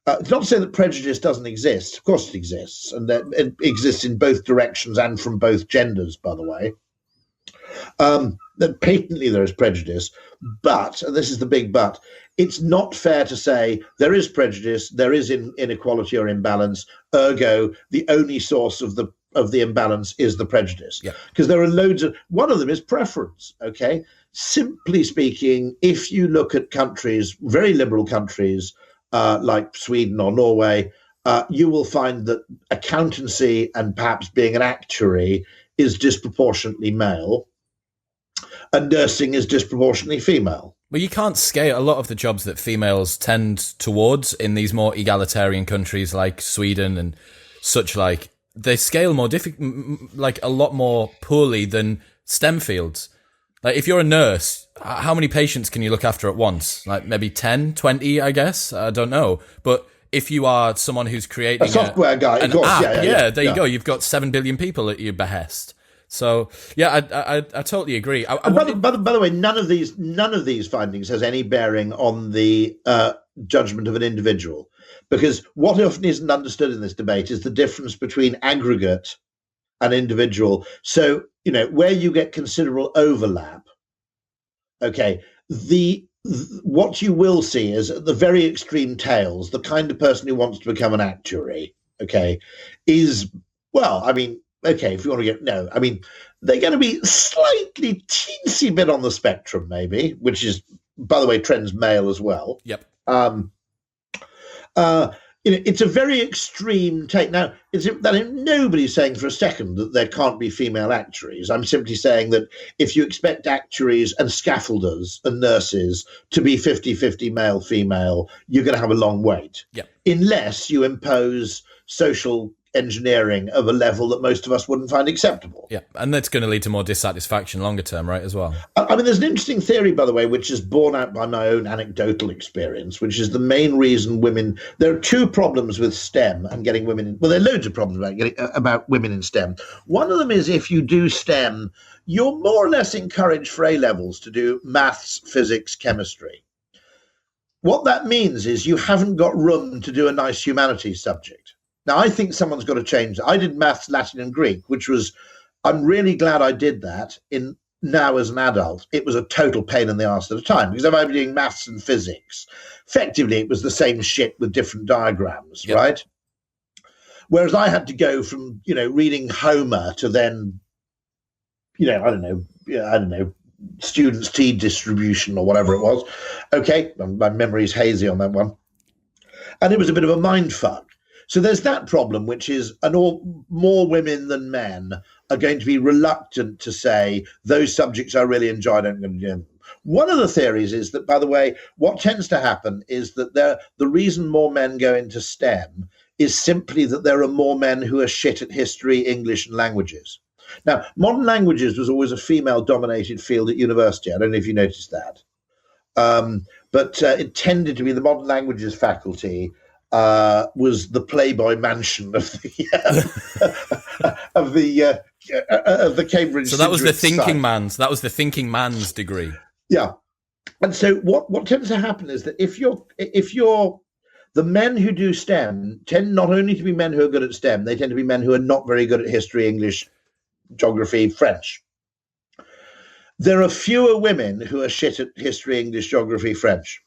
It's not to say that prejudice doesn't exist. Of course it exists, and that it exists in both directions and from both genders, by the way. That patently there is prejudice, but, and this is the big but, it's not fair to say there is prejudice, there is inequality or imbalance, ergo the only source of the imbalance is the prejudice. Because there are loads of, one of them is preference, okay? Simply speaking, if you look at countries, very liberal countries, like Sweden or Norway, you will find that accountancy and perhaps being an actuary is disproportionately male, and nursing is disproportionately female. Well, you can't scale a lot of the jobs that females tend towards in these more egalitarian countries like Sweden and such like. They scale more like a lot more poorly than STEM fields. Like if you're a nurse, how many patients can you look after at once? Like maybe 10, 20, I guess. I don't know. But if you are someone who's creating a software guy, an app, there you go. You've got 7 billion people at your behest. So yeah, I totally agree. By the way, none of these findings has any bearing on the judgment of an individual, because what often isn't understood in this debate is the difference between aggregate and individual. So where you get considerable overlap, okay, what you will see is at the very extreme tails, the kind of person who wants to become an actuary, okay, is, well, I mean, okay, if you want to they're going to be slightly teensy bit on the spectrum, maybe, which is, by the way, trends male as well. Yep. It's a very extreme take. Now, nobody's saying for a second that there can't be female actuaries. I'm simply saying that if you expect actuaries and scaffolders and nurses to be 50-50 male-female, you're going to have a long wait. Yep. Unless you impose social engineering of a level that most of us wouldn't find acceptable. Yeah, and that's going to lead to more dissatisfaction longer term, right, as well. I mean, there's an interesting theory, by the way, which is borne out by my own anecdotal experience, which is the main reason women... There are two problems with STEM and getting women in... Well, there are loads of problems about women in STEM. One of them is if you do STEM, you're more or less encouraged for A-levels to do maths, physics, chemistry. What that means is you haven't got room to do a nice humanities subject. Now, I think someone's got to change that. I did maths, Latin, and Greek, which was... I'm really glad I did that now as an adult. It was a total pain in the arse at the time, because if I was doing maths and physics, effectively it was the same shit with different diagrams, yep. Right? Whereas I had to go from, reading Homer to then, I don't know, students' tea distribution or whatever it was. Okay, my memory's hazy on that one. And it was a bit of a mind fuck. So there's that problem, which is more women than men are going to be reluctant to say, those subjects I really enjoyed, I'm going to do them. One of the theories is that, by the way, what tends to happen is that the reason more men go into STEM is simply that there are more men who are shit at history, English, and languages. Now, modern languages was always a female-dominated field at university. I don't know if you noticed that. But it tended to be the modern languages faculty was the Playboy mansion of the Cambridge. So that was the thinking man's. That was the thinking man's degree. Yeah, and so what tends to happen is that if you're the men who do STEM tend not only to be men who are good at STEM, they tend to be men who are not very good at history, English, geography, French. There are fewer women who are shit at history, English, geography, French.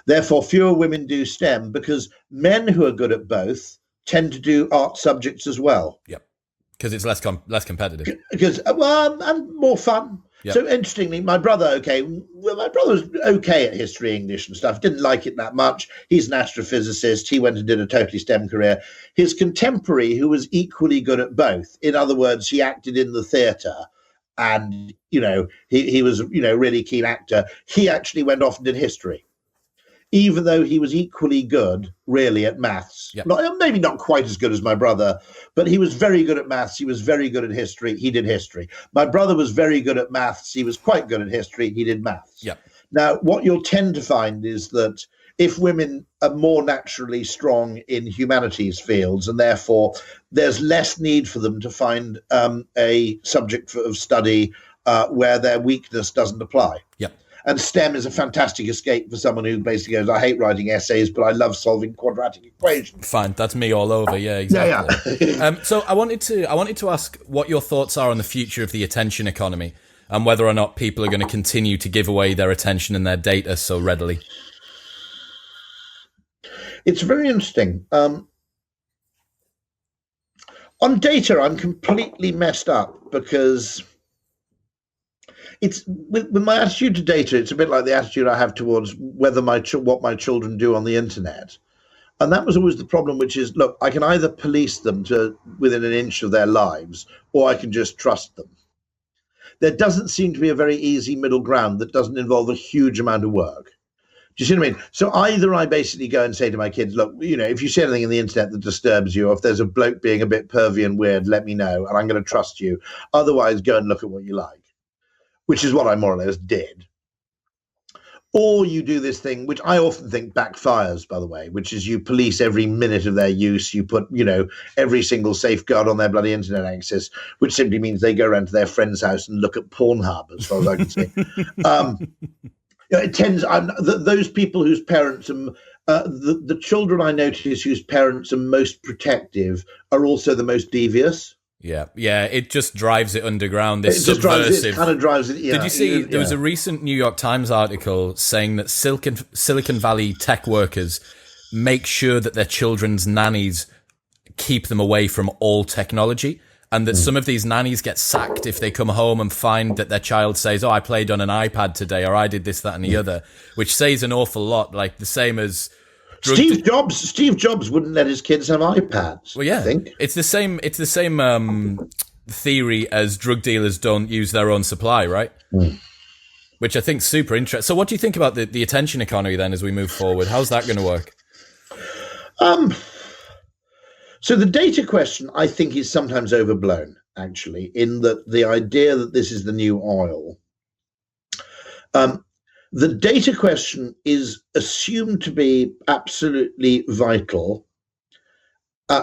Therefore, fewer women do STEM because men who are good at both tend to do art subjects as well. Yep, because it's less competitive. Because and more fun. Yep. So interestingly, my brother was okay at history, English and stuff. Didn't like it that much. He's an astrophysicist. He went and did a totally STEM career. His contemporary, who was equally good at both, in other words, he acted in the theatre. And, he was, really keen actor. He actually went off and did history, even though he was equally good, really, at maths. Yep. Maybe not quite as good as my brother, but he was very good at maths. He was very good at history. He did history. My brother was very good at maths. He was quite good at history. He did maths. Yep. Now, what you'll tend to find is that if women are more naturally strong in humanities fields, and therefore there's less need for them to find a subject of study where their weakness doesn't apply. Yep. And STEM is a fantastic escape for someone who basically goes, I hate writing essays, but I love solving quadratic equations. Fine, that's me all over. Yeah, exactly. Yeah. So I wanted to ask what your thoughts are on the future of the attention economy and whether or not people are going to continue to give away their attention and their data so readily. It's very interesting. On data, I'm completely messed up because it's with my attitude to data. It's a bit like the attitude I have towards whether what my children do on the internet, and that was always the problem. Which is, look, I can either police them to within an inch of their lives, or I can just trust them. There doesn't seem to be a very easy middle ground that doesn't involve a huge amount of work. Do you see what I mean? So either I basically go and say to my kids, look, if you see anything in the internet that disturbs you, or if there's a bloke being a bit pervy and weird, let me know, and I'm going to trust you. Otherwise, go and look at what you like, which is what I more or less did. Or you do this thing, which I often think backfires, by the way, which is you police every minute of their use. You put, every single safeguard on their bloody internet access, which simply means they go around to their friend's house and look at Pornhub, as far as I can see. It tends those people whose parents the children I notice whose parents are most protective are also the most devious. Yeah, it just drives it underground. It kind of drives it. Yeah, did you see? There was a recent New York Times article saying that Silicon Valley tech workers make sure that their children's nannies keep them away from all technology. And that some of these nannies get sacked if they come home and find that their child says, I played on an iPad today, or I did this, that, and the other, which says an awful lot, like the same as... Steve Jobs wouldn't let his kids have iPads. Well, yeah. I think. It's the same theory as drug dealers don't use their own supply, right? Which I think is super interesting. So what do you think about the attention economy then as we move forward? How's that going to work? So the data question, I think, is sometimes overblown, actually, in that the idea that this is the new oil. The data question is assumed to be absolutely vital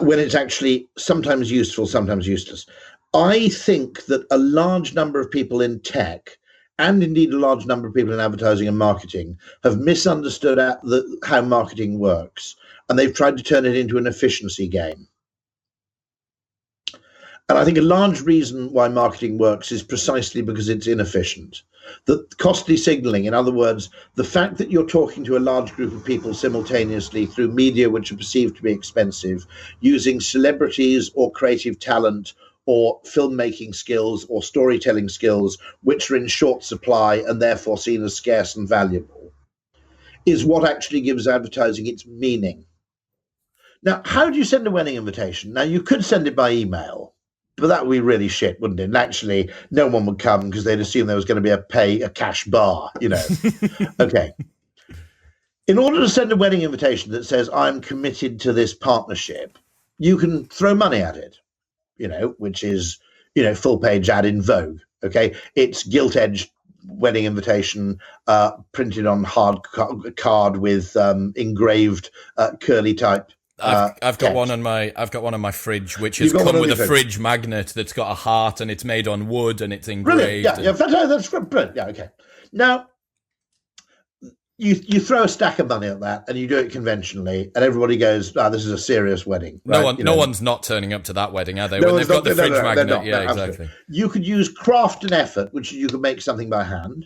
when it's actually sometimes useful, sometimes useless. I think that a large number of people in tech, and indeed a large number of people in advertising and marketing, have misunderstood how marketing works, and they've tried to turn it into an efficiency game. And I think a large reason why marketing works is precisely because it's inefficient. The costly signaling, in other words, the fact that you're talking to a large group of people simultaneously through media which are perceived to be expensive, using celebrities or creative talent or filmmaking skills or storytelling skills which are in short supply and therefore seen as scarce and valuable, is what actually gives advertising its meaning. Now, how do you send a wedding invitation? Now, you could send it by email, but that would be really shit, wouldn't it? And actually, no one would come because they'd assume there was going to be a cash bar, Okay. In order to send a wedding invitation that says, I'm committed to this partnership, you can throw money at it, which is, full page ad in Vogue. Okay. It's gilt-edged wedding invitation printed on hard card with engraved curly type. I've got one on my fridge, which has come with a fridge magnet that's got a heart, and it's made on wood, and it's engraved. Brilliant. That's brilliant. Yeah, okay. Now, you throw a stack of money at that, and you do it conventionally, and everybody goes, this is a serious wedding. Right? No one's not turning up to that wedding, are they? When they've got the fridge magnet. Yeah, exactly. You could use craft and effort, which you could make something by hand.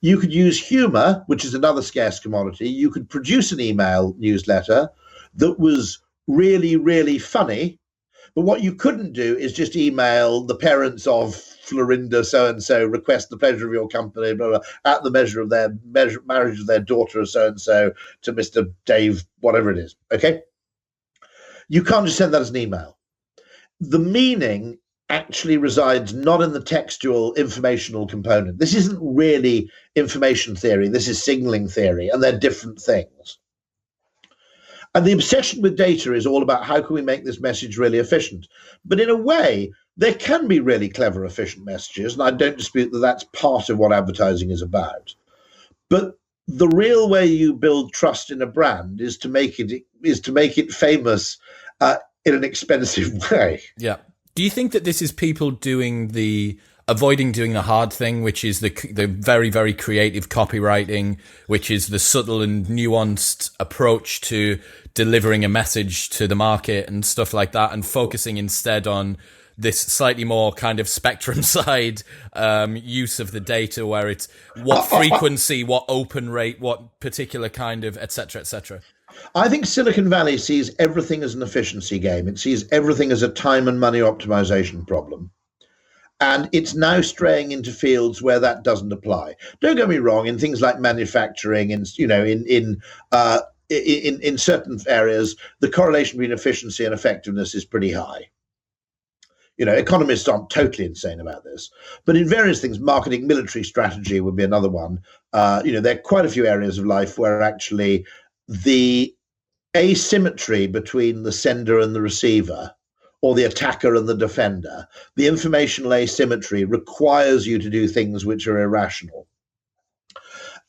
You could use humor, which is another scarce commodity. You could produce an email newsletter that was really, really funny. But what you couldn't do is just email the parents of Florinda so-and-so, request the pleasure of your company, blah, blah, at the marriage of their daughter so-and-so to Mr. Dave, whatever it is, okay? You can't just send that as an email. The meaning actually resides not in the textual informational component. This isn't really information theory. This is signaling theory, and they're different things. And the obsession with data is all about how can we make this message really efficient. But in a way, there can be really clever, efficient messages, and I don't dispute that that's part of what advertising is about. But the real way you build trust in a brand is to make it famous in an expensive way. Yeah. Do you think that this is people avoiding doing the hard thing, which is the very, very creative copywriting, which is the subtle and nuanced approach to delivering a message to the market and stuff like that, and focusing instead on this slightly more kind of spectrum side use of the data, where it's what frequency, what open rate, what particular kind of, et cetera, et cetera? I think Silicon Valley sees everything as an efficiency game. It sees everything as a time and money optimization problem. And it's now straying into fields where that doesn't apply. Don't get me wrong, in things like manufacturing and, in certain areas, the correlation between efficiency and effectiveness is pretty high. Economists aren't totally insane about this, but in various things, marketing, military strategy would be another one. There are quite a few areas of life where actually the asymmetry between the sender and the receiver, or the attacker and the defender, the informational asymmetry requires you to do things which are irrational.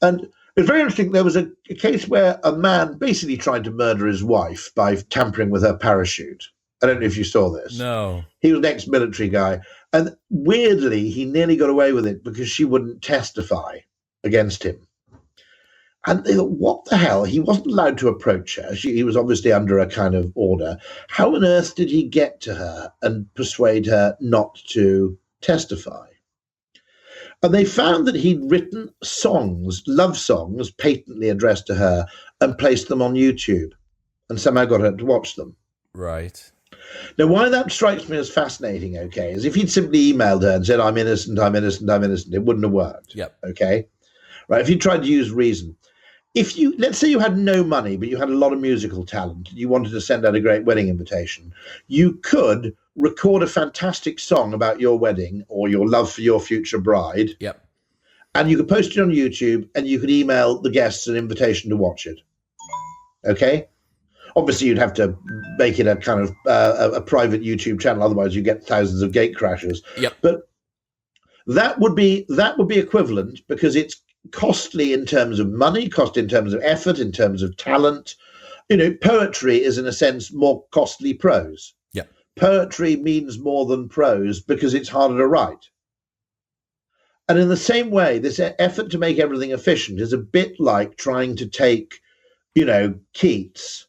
And it's very interesting. There was a case where a man basically tried to murder his wife by tampering with her parachute. I don't know if you saw this. No. He was an ex-military guy. And weirdly, he nearly got away with it because she wouldn't testify against him. And they thought, what the hell? He wasn't allowed to approach her. He was obviously under a kind of order. How on earth did he get to her and persuade her not to testify? And they found that he'd written songs, love songs, patently addressed to her, and placed them on YouTube, and somehow got her to watch them. Right. Now, why that strikes me as fascinating, okay, is if he'd simply emailed her and said, I'm innocent, I'm innocent, I'm innocent, it wouldn't have worked. Yep. Okay? Right, if you tried to use reason. Let's say you had no money, but you had a lot of musical talent, and you wanted to send out a great wedding invitation, you could record a fantastic song about your wedding or your love for your future bride. Yep. And you could post it on YouTube, and you could email the guests an invitation to watch it. Okay? Obviously, you'd have to make it a kind of a private YouTube channel, otherwise you get thousands of gate crashers. Yep. But that would be equivalent, because it's costly in terms of money, cost in terms of effort, in terms of talent. Poetry is in a sense more costly prose. Yeah. Poetry means more than prose because it's harder to write. And in the same way, this effort to make everything efficient is a bit like trying to take, Keats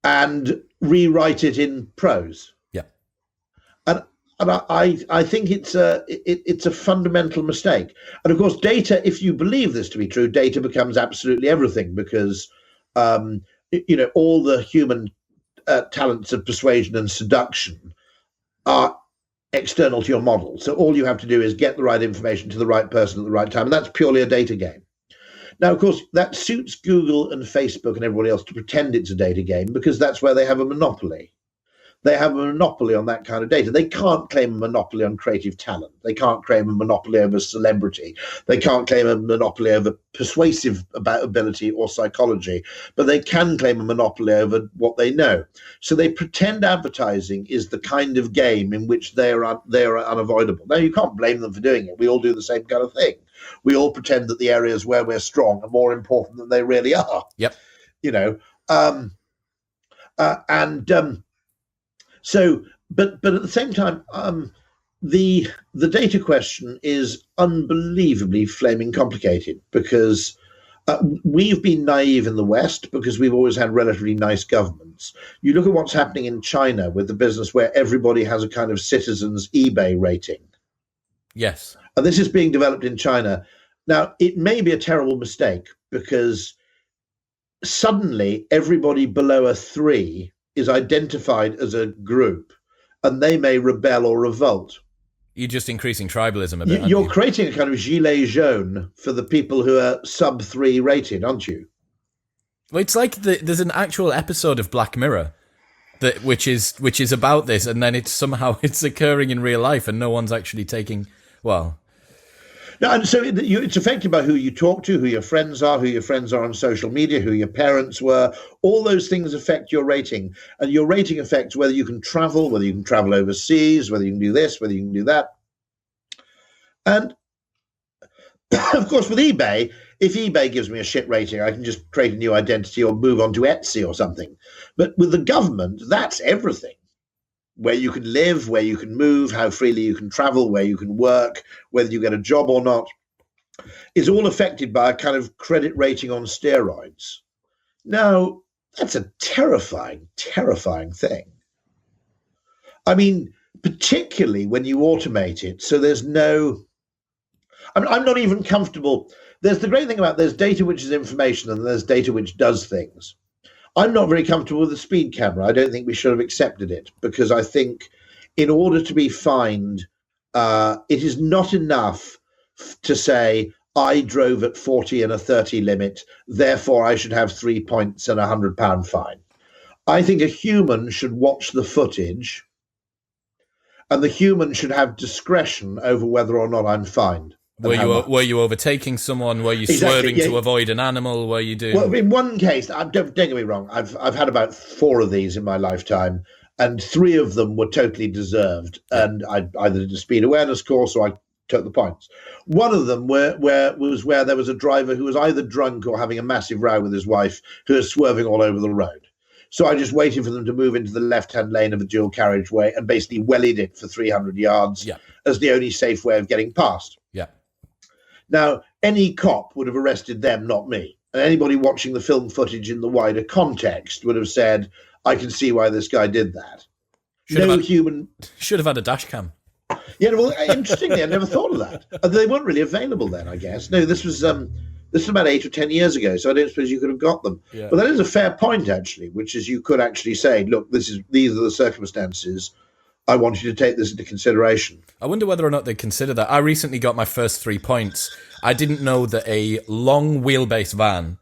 and rewrite it in prose. Yeah. And I think it's a fundamental mistake. And of course, data, if you believe this to be true, data becomes absolutely everything, because all the human talents of persuasion and seduction are external to your model. So all you have to do is get the right information to the right person at the right time, and that's purely a data game. Now, of course, that suits Google and Facebook and everybody else to pretend it's a data game, because that's where they have a monopoly. They have a monopoly on that kind of data. They can't claim a monopoly on creative talent. They can't claim a monopoly over celebrity. They can't claim a monopoly over persuasive ability or psychology, but they can claim a monopoly over what they know. So they pretend advertising is the kind of game in which they are unavoidable. Now, you can't blame them for doing it. We all do the same kind of thing. We all pretend that the areas where we're strong are more important than they really are. Yep. So, but at the same time, the data question is unbelievably flaming complicated, because we've been naive in the West because we've always had relatively nice governments. You look at what's happening in China with the business where everybody has a kind of citizens eBay rating. Yes. And this is being developed in China. Now, it may be a terrible mistake, because suddenly everybody below a 3 is identified as a group, and they may rebel or revolt. You're just increasing tribalism a bit. You're creating a kind of gilet jaune for the people who are sub 3 rated, aren't you? Well, it's like there's an actual episode of Black Mirror which is about this, and then it's occurring in real life, and no one's actually taking. Well. No, and so it's affected by who you talk to, who your friends are on social media, who your parents were. All those things affect your rating, and your rating affects whether you can travel overseas, whether you can do this, whether you can do that. And of course, with eBay, if eBay gives me a shit rating, I can just create a new identity or move on to Etsy or something. But with the government, that's everything. Where you can live, where you can move, how freely you can travel, where you can work, whether you get a job or not, is all affected by a kind of credit rating on steroids. Now, that's a terrifying, terrifying thing. I mean, particularly when you automate it, so there's no... I'm not even comfortable. There's the great thing about there's data which is information, and there's data which does things. I'm not very comfortable with the speed camera. I don't think we should have accepted it, because I think in order to be fined, it is not enough to say, I drove at 40 and a 30 limit, therefore I should have 3 points and £100 fine. I think a human should watch the footage, and the human should have discretion over whether or not I'm fined. Were you overtaking someone? Were you swerving to avoid an animal? Were you doing? Well, in one case, don't get me wrong, I've had about 4 of these in my lifetime, and 3 of them were totally deserved. And I either did a speed awareness course or I took the points. One of them where there was a driver who was either drunk or having a massive row with his wife, who was swerving all over the road. So I just waited for them to move into the left-hand lane of a dual carriageway and basically wellied it for 300 yards as the only safe way of getting past. Yeah. Now, any cop would have arrested them, not me. And anybody watching the film footage in the wider context would have said, I can see why this guy did that. Should have had a dash cam. Yeah, well, interestingly, I never thought of that. They weren't really available then, I guess. No, this was about 8 or 10 years ago, so I don't suppose you could have got them. Yeah. But that is a fair point, actually, which is you could actually say, look, these are the circumstances. I want you to take this into consideration. I wonder whether or not they consider that. I recently got my first 3 points. I didn't know that a long wheelbase van,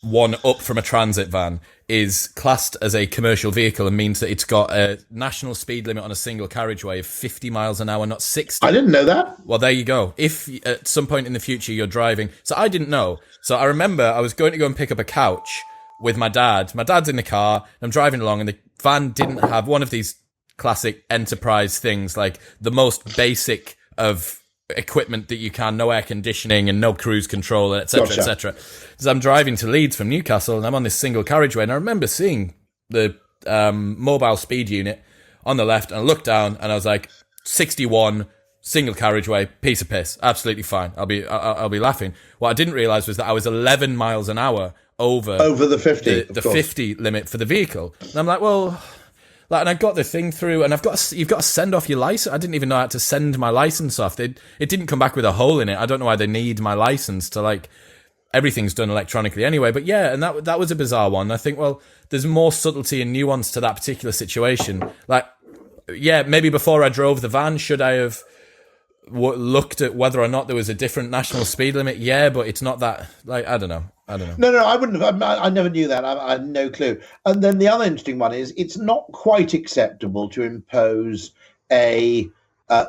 one up from a transit van, is classed as a commercial vehicle and means that it's got a national speed limit on a single carriageway of 50 miles an hour, not 60. I didn't know that. Well, there you go. If at some point in the future you're driving... So I didn't know. So I remember I was going to go and pick up a couch with my dad. My dad's in the car, and I'm driving along, and the van didn't have one of these classic enterprise things, like the most basic of equipment that you can, no air conditioning and no cruise control, etc., Gotcha. etc. So I'm driving to Leeds from Newcastle, and I'm on this single carriageway, and I remember seeing the mobile speed unit on the left, and I looked down, and I was like, 61, single carriageway, piece of piss, absolutely fine. I'll be laughing. What I didn't realise was that I was 11 miles an hour over the 50, the 50 limit for the vehicle, and I'm like, well. Like, and I got the thing through, and you've got to send off your license. I didn't even know how to send my license off. It didn't come back with a hole in it. I don't know why they need my license to, like, everything's done electronically anyway. But yeah, and that was a bizarre one. I think, well, there's more subtlety and nuance to that particular situation. Like, yeah, maybe before I drove the van, should I have looked at whether or not there was a different national speed limit? Yeah, but it's not that, like, I don't know. No, I wouldn't have. I never knew that. I had no clue. And then the other interesting one is it's not quite acceptable to impose a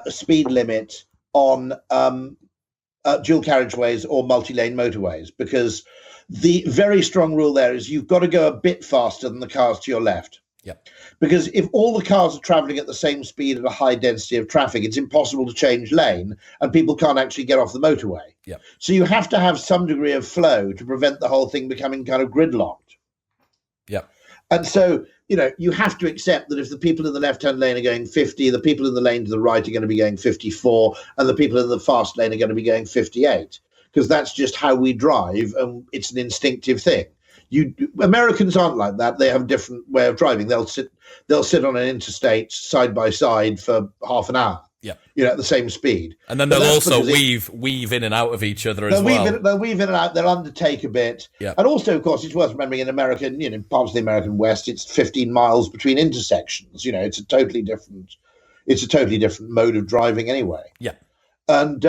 speed limit on dual carriageways or multi-lane motorways, because the very strong rule there is you've got to go a bit faster than the cars to your left. Yeah. Because if all the cars are travelling at the same speed at a high density of traffic, it's impossible to change lane, and people can't actually get off the motorway. Yeah. So you have to have some degree of flow to prevent the whole thing becoming kind of gridlocked. Yeah. And so, you have to accept that if the people in the left-hand lane are going 50, the people in the lane to the right are going to be going 54, and the people in the fast lane are going to be going 58, because that's just how we drive, and it's an instinctive thing. Americans aren't like that. They have a different way of driving. They'll sit on an interstate side by side for half an hour. Yeah, at the same speed. And then they'll also weave in and out of each other as well. They'll weave in and out. They'll undertake a bit. Yeah. And also, of course, it's worth remembering in America, parts of the American West, it's 15 miles between intersections. It's a totally different mode of driving anyway. Yeah. And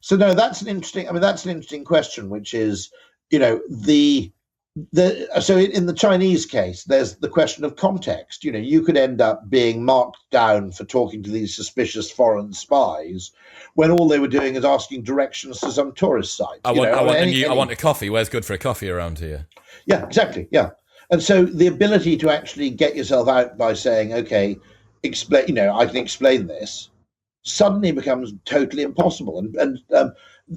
so no, that's an interesting question, which is, so in the Chinese case, there's the question of context. You could end up being marked down for talking to these suspicious foreign spies when all they were doing is asking directions to some tourist site. I want a coffee. Where's good for a coffee around here? Yeah, exactly. Yeah. And so the ability to actually get yourself out by saying, okay, explain, I can explain this, suddenly becomes totally impossible. And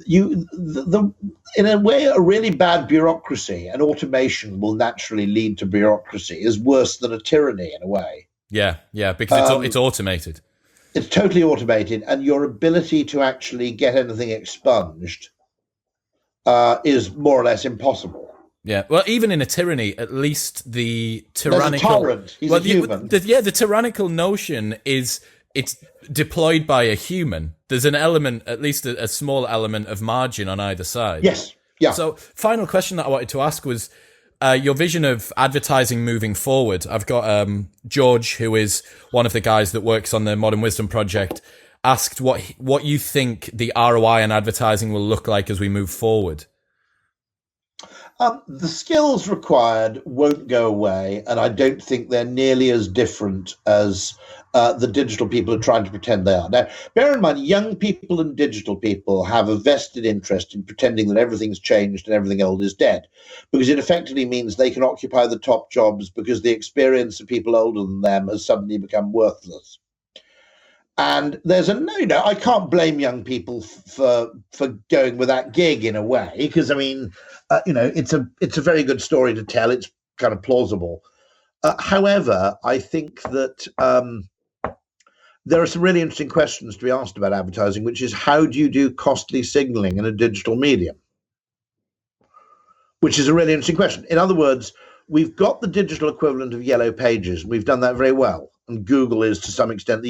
in a way, a really bad bureaucracy and automation will naturally lead to bureaucracy is worse than a tyranny in a way. Yeah, because it's automated. It's totally automated, and your ability to actually get anything expunged is more or less impossible. Yeah, well, even in a tyranny, at least the tyrannical... There's a tyrant. He's a human. The tyrannical notion is... It's deployed by a human. There's an element, at least a small element of margin on either side. Yes. Yeah. So, final question that I wanted to ask was your vision of advertising moving forward. I've got George, who is one of the guys that works on the Modern Wisdom Project, asked what you think the ROI on advertising will look like as we move forward. The skills required won't go away, and I don't think they're nearly as different as the digital people are trying to pretend they are. Now, bear in mind, young people and digital people have a vested interest in pretending that everything's changed and everything old is dead, because it effectively means they can occupy the top jobs because the experience of people older than them has suddenly become worthless. And there's I can't blame young people for going with that gig in a way, because it's a very good story to tell. It's kind of plausible. However, I think that there are some really interesting questions to be asked about advertising, which is how do you do costly signaling in a digital medium? Which is a really interesting question. In other words, we've got the digital equivalent of yellow pages. And we've done that very well. And Google is to some extent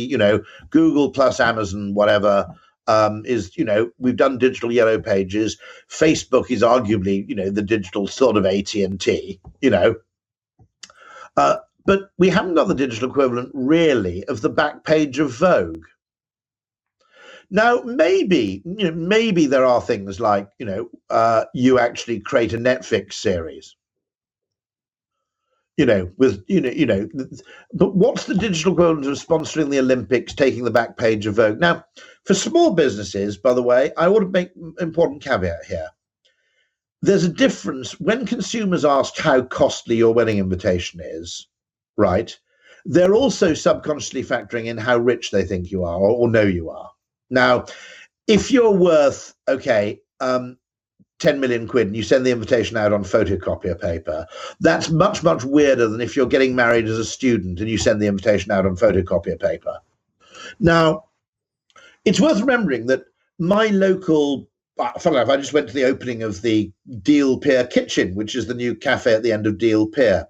Google plus Amazon, whatever, we've done digital yellow pages. Facebook is arguably, the digital sort of AT&T, but we haven't got the digital equivalent really of the back page of Vogue. Now, maybe there are things like, you actually create a Netflix series. But what's the digital equivalent of sponsoring the Olympics, taking the back page of Vogue? Now, for small businesses, by the way, I want to make an important caveat here. there's a difference when consumers ask how costly your wedding invitation is, right? They're also subconsciously factoring in how rich they think you are or know you are. Now, if you're worth, 10 million quid and you send the invitation out on photocopier paper, that's much, much weirder than if you're getting married as a student and you send the invitation out on photocopier paper. Now, it's worth remembering that my local, funnily enough, I just went to the opening of the Deal Pier Kitchen, which is the new cafe at the end of Deal Pier.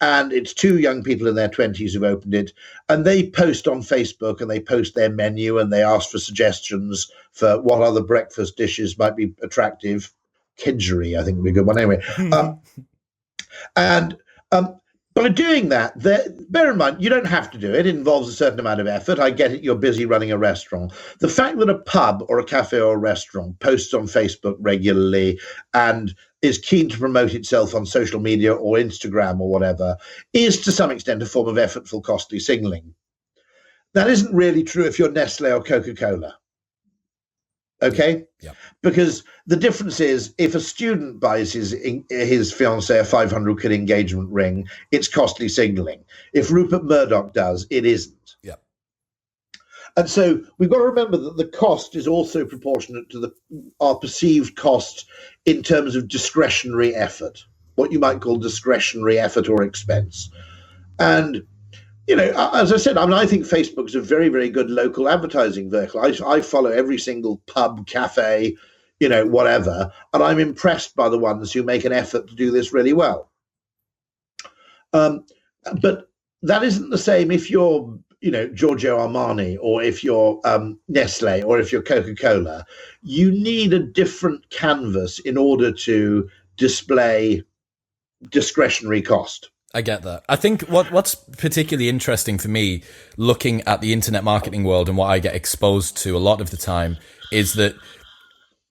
And it's two young people in their 20s who've opened it. And they post on Facebook and they post their menu and they ask for suggestions for what other breakfast dishes might be attractive. Kidgery, I think, would be a good one. Anyway. By doing that, bear in mind, you don't have to do it. It involves a certain amount of effort. I get it. You're busy running a restaurant. The fact that a pub or a cafe or a restaurant posts on Facebook regularly and is keen to promote itself on social media or Instagram or whatever is to some extent a form of effortful, costly signaling. That isn't really true if you're Nestle or Coca-Cola. Okay? Yeah. Because the difference is if a student buys his fiancée a 500 quid engagement ring, it's costly signaling. If Rupert Murdoch does, it isn't. Yeah. And so we've got to remember that the cost is also proportionate to our perceived cost in terms of discretionary effort, what you might call discretionary effort or expense. And as I said, I think Facebook's a very, very good local advertising vehicle. I follow every single pub, cafe, whatever, and I'm impressed by the ones who make an effort to do this really well. But that isn't the same if you're, Giorgio Armani or if you're Nestle or if you're Coca-Cola. You need a different canvas in order to display discretionary cost. I get that. I think what's particularly interesting for me looking at the internet marketing world and what I get exposed to a lot of the time is that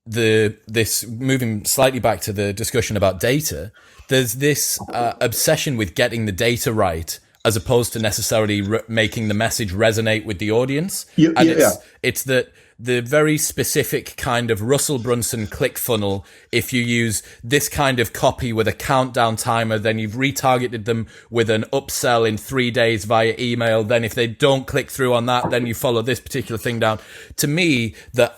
this moving slightly back to the discussion about data, there's this obsession with getting the data right as opposed to necessarily making the message resonate with the audience. It's that the very specific kind of Russell Brunson click funnel, if you use this kind of copy with a countdown timer, then you've retargeted them with an upsell in 3 days via email. Then if they don't click through on that, then you follow this particular thing down. To me, the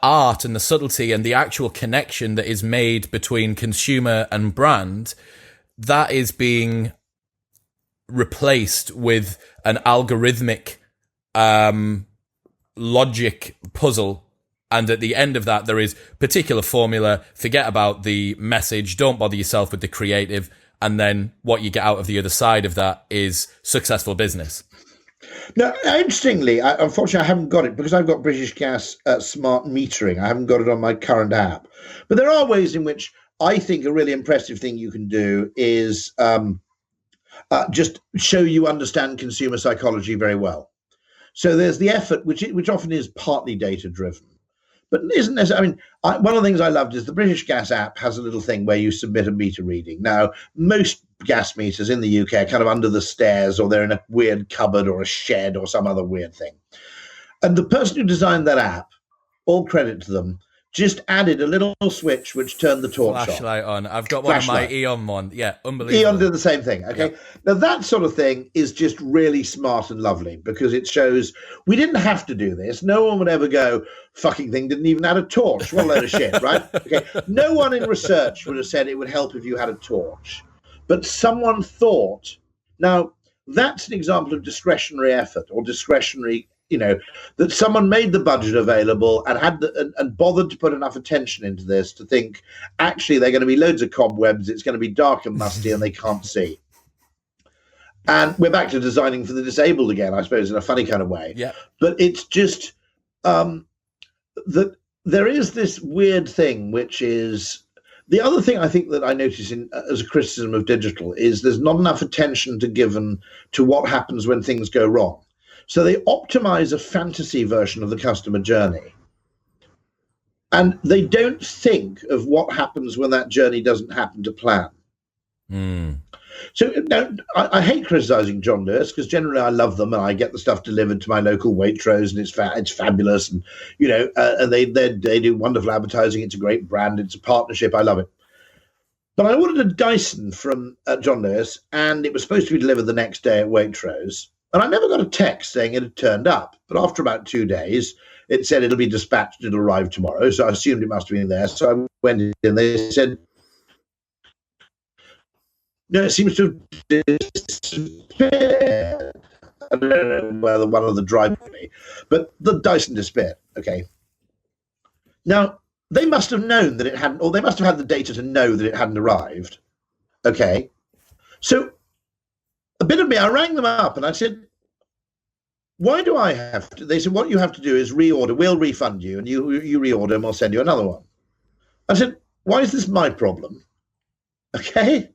art and the subtlety and the actual connection that is made between consumer and brand, that is being replaced with an algorithmic logic puzzle, and at the end of that there is particular formula. Forget about the message, don't bother yourself with the creative, and then what you get out of the other side of that is successful business. Now, interestingly, unfortunately I haven't got it because I've got British Gas smart metering. I haven't got it on my current app, but there are ways in which I think a really impressive thing you can do is just show you understand consumer psychology very well. So there's the effort, which often is partly data-driven, but isn't necessarily. One of the things I loved is the British Gas app has a little thing where you submit a meter reading. Now, most gas meters in the UK are kind of under the stairs, or they're in a weird cupboard or a shed or some other weird thing. And the person who designed that app, all credit to them, just added a little switch which turned the torch flashlight on. I've got one of my Eon one. Yeah, unbelievable. Eon did the same thing. Okay. Yeah. Now that sort of thing is just really smart and lovely because it shows we didn't have to do this. No one would ever go, fucking thing didn't even add a torch. What a load of shit, right? Okay. No one in research would have said it would help if you had a torch. But someone thought. Now, that's an example of discretionary effort or discretionary, that someone made the budget available and and bothered to put enough attention into this to think, actually, they're going to be loads of cobwebs, it's going to be dark and musty, and they can't see. And we're back to designing for the disabled again, I suppose, in a funny kind of way. Yeah. But it's just that there is this weird thing, which is the other thing I think that I notice as a criticism of digital is there's not enough attention given to what happens when things go wrong. So they optimize a fantasy version of the customer journey. And they don't think of what happens when that journey doesn't happen to plan. So now, I hate criticising John Lewis because generally I love them and I get the stuff delivered to my local Waitrose and it's fabulous and and they do wonderful advertising. It's a great brand. It's a partnership. I love it. But I ordered a Dyson from John Lewis and it was supposed to be delivered the next day at Waitrose. And I never got a text saying it had turned up. But after about 2 days, it said it'll be dispatched, it'll arrive tomorrow. So I assumed it must have been there. So I went in and they said, no, it seems to have disappeared. I don't know whether one of the drive me, but the Dyson disappeared. Okay. Now, they must have known that it hadn't, or they must have had the data to know that it hadn't arrived. Okay. So a bit of me, I rang them up and I said, why do I have to? They said, what you have to do is reorder. We'll refund you and you reorder and we'll send you another one. I said, why is this my problem? Okay.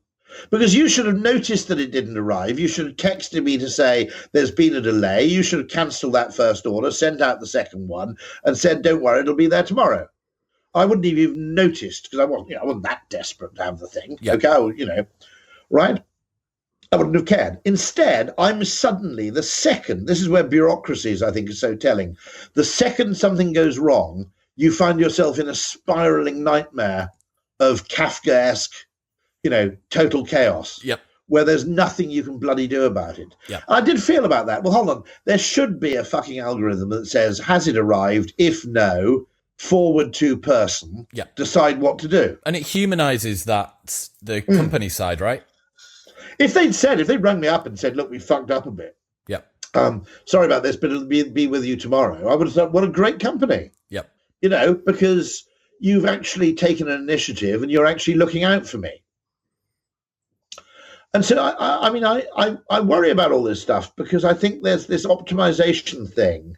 Because you should have noticed that it didn't arrive. You should have texted me to say there's been a delay. You should have cancelled that first order, sent out the second one, and said, don't worry, it'll be there tomorrow. I wouldn't have even noticed because I wasn't that desperate to have the thing. Yeah. Okay, right? I wouldn't have cared. Instead, I'm suddenly the second, this is where bureaucracies, I think, is so telling. The second something goes wrong, you find yourself in a spiraling nightmare of Kafkaesque, total chaos. Yep. Where there's nothing you can bloody do about it. Yep. I did feel about that. Well, hold on. There should be a fucking algorithm that says, has it arrived? If no, forward to person, Yep. decide what to do. And it humanizes the company side, right? If they rung me up and said, look, we fucked up a bit. Yep. Sorry about this, but it'll be with you tomorrow. I would have thought, what a great company. Yep. Because you've actually taken an initiative and you're actually looking out for me. And so, I worry about all this stuff because I think there's this optimization thing,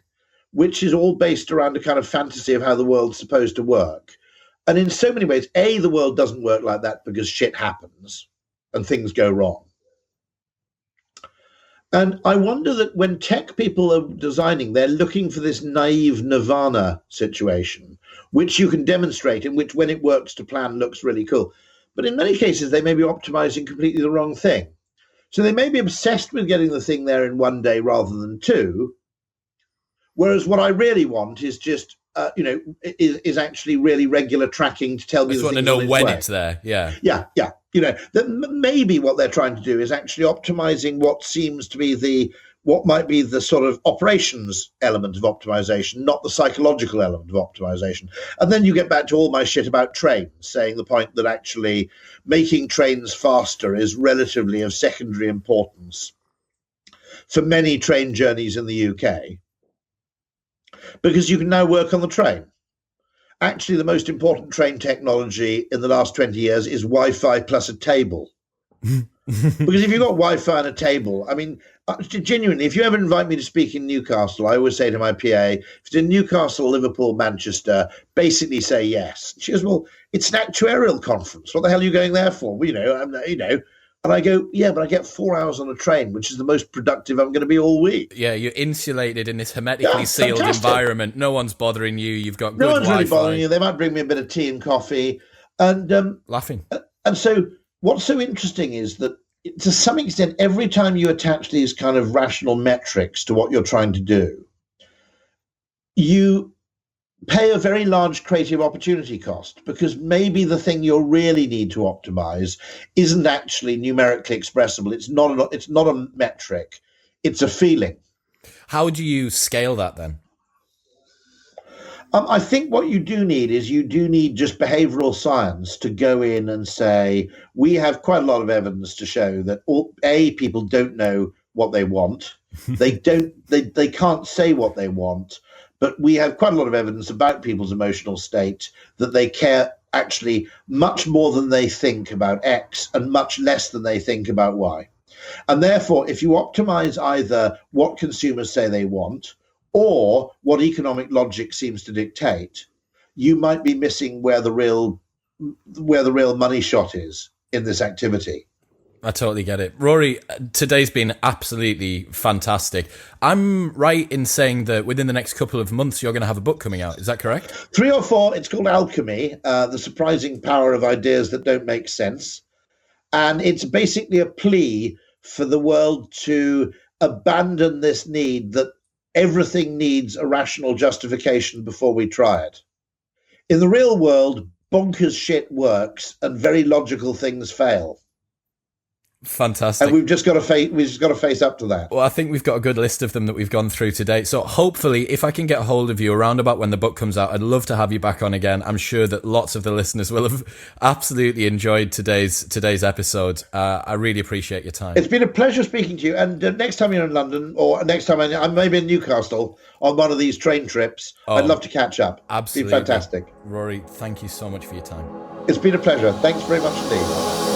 which is all based around a kind of fantasy of how the world's supposed to work. And in so many ways, the world doesn't work like that because shit happens and things go wrong. And I wonder that when tech people are designing, they're looking for this naive nirvana situation, which you can demonstrate, in which when it works to plan looks really cool. But in many cases, they may be optimizing completely the wrong thing. So they may be obsessed with getting the thing there in 1 day rather than 2. Whereas what I really want is just, is actually really regular tracking to tell me. I just want to know when it's there. Yeah. Yeah. That maybe what they're trying to do is actually optimizing what seems to be what might be the sort of operations element of optimization, not the psychological element of optimization. And then you get back to all my shit about trains, saying the point that actually making trains faster is relatively of secondary importance for many train journeys in the UK, because you can now work on the train. Actually, the most important train technology in the last 20 years is Wi-Fi plus a table. Because if you've got Wi-Fi and a table, genuinely, if you ever invite me to speak in Newcastle, I always say to my PA, if it's in Newcastle, Liverpool, Manchester, basically say yes. She goes, well, it's an actuarial conference. What the hell are you going there for? And I go, yeah, but I get 4 hours on a train, which is the most productive I'm going to be all week. Yeah, you're insulated in this hermetically sealed environment. No one's bothering you. You've got good Wi-Fi. No one's really bothering you. They might bring me a bit of tea and coffee. And laughing. And so what's so interesting is that, to some extent, every time you attach these kind of rational metrics to what you're trying to do, you pay a very large creative opportunity cost, because maybe the thing you really need to optimize isn't actually numerically expressible. It's not a metric. It's a feeling. How do you scale that then? I think what you do need just behavioral science to go in and say, we have quite a lot of evidence to show that people don't know what they want. They can't say what they want, but we have quite a lot of evidence about people's emotional state, that they care actually much more than they think about X and much less than they think about Y. And therefore, if you optimize either what consumers say they want or what economic logic seems to dictate, you might be missing where the real money shot is in this activity. I totally get it. Rory, today's been absolutely fantastic. I'm right in saying that within the next couple of months, you're going to have a book coming out. Is that correct? 3 or 4. It's called Alchemy, The Surprising Power of Ideas That Don't Make Sense. And it's basically a plea for the world to abandon this need that everything needs a rational justification before we try it. In the real world, bonkers shit works and very logical things fail. Fantastic. And we've just got to face up to that. Well, I think we've got a good list of them that we've gone through today. So hopefully, if I can get hold of you around about when the book comes out, I'd love to have you back on again. I'm sure that lots of the listeners will have absolutely enjoyed today's episode. I really appreciate your time. It's been a pleasure speaking to you. And next time you're in London, or next time I'm maybe in Newcastle on one of these train trips, I'd love to catch up. Absolutely. It's been fantastic. Rory, thank you so much for your time. It's been a pleasure. Thanks very much indeed.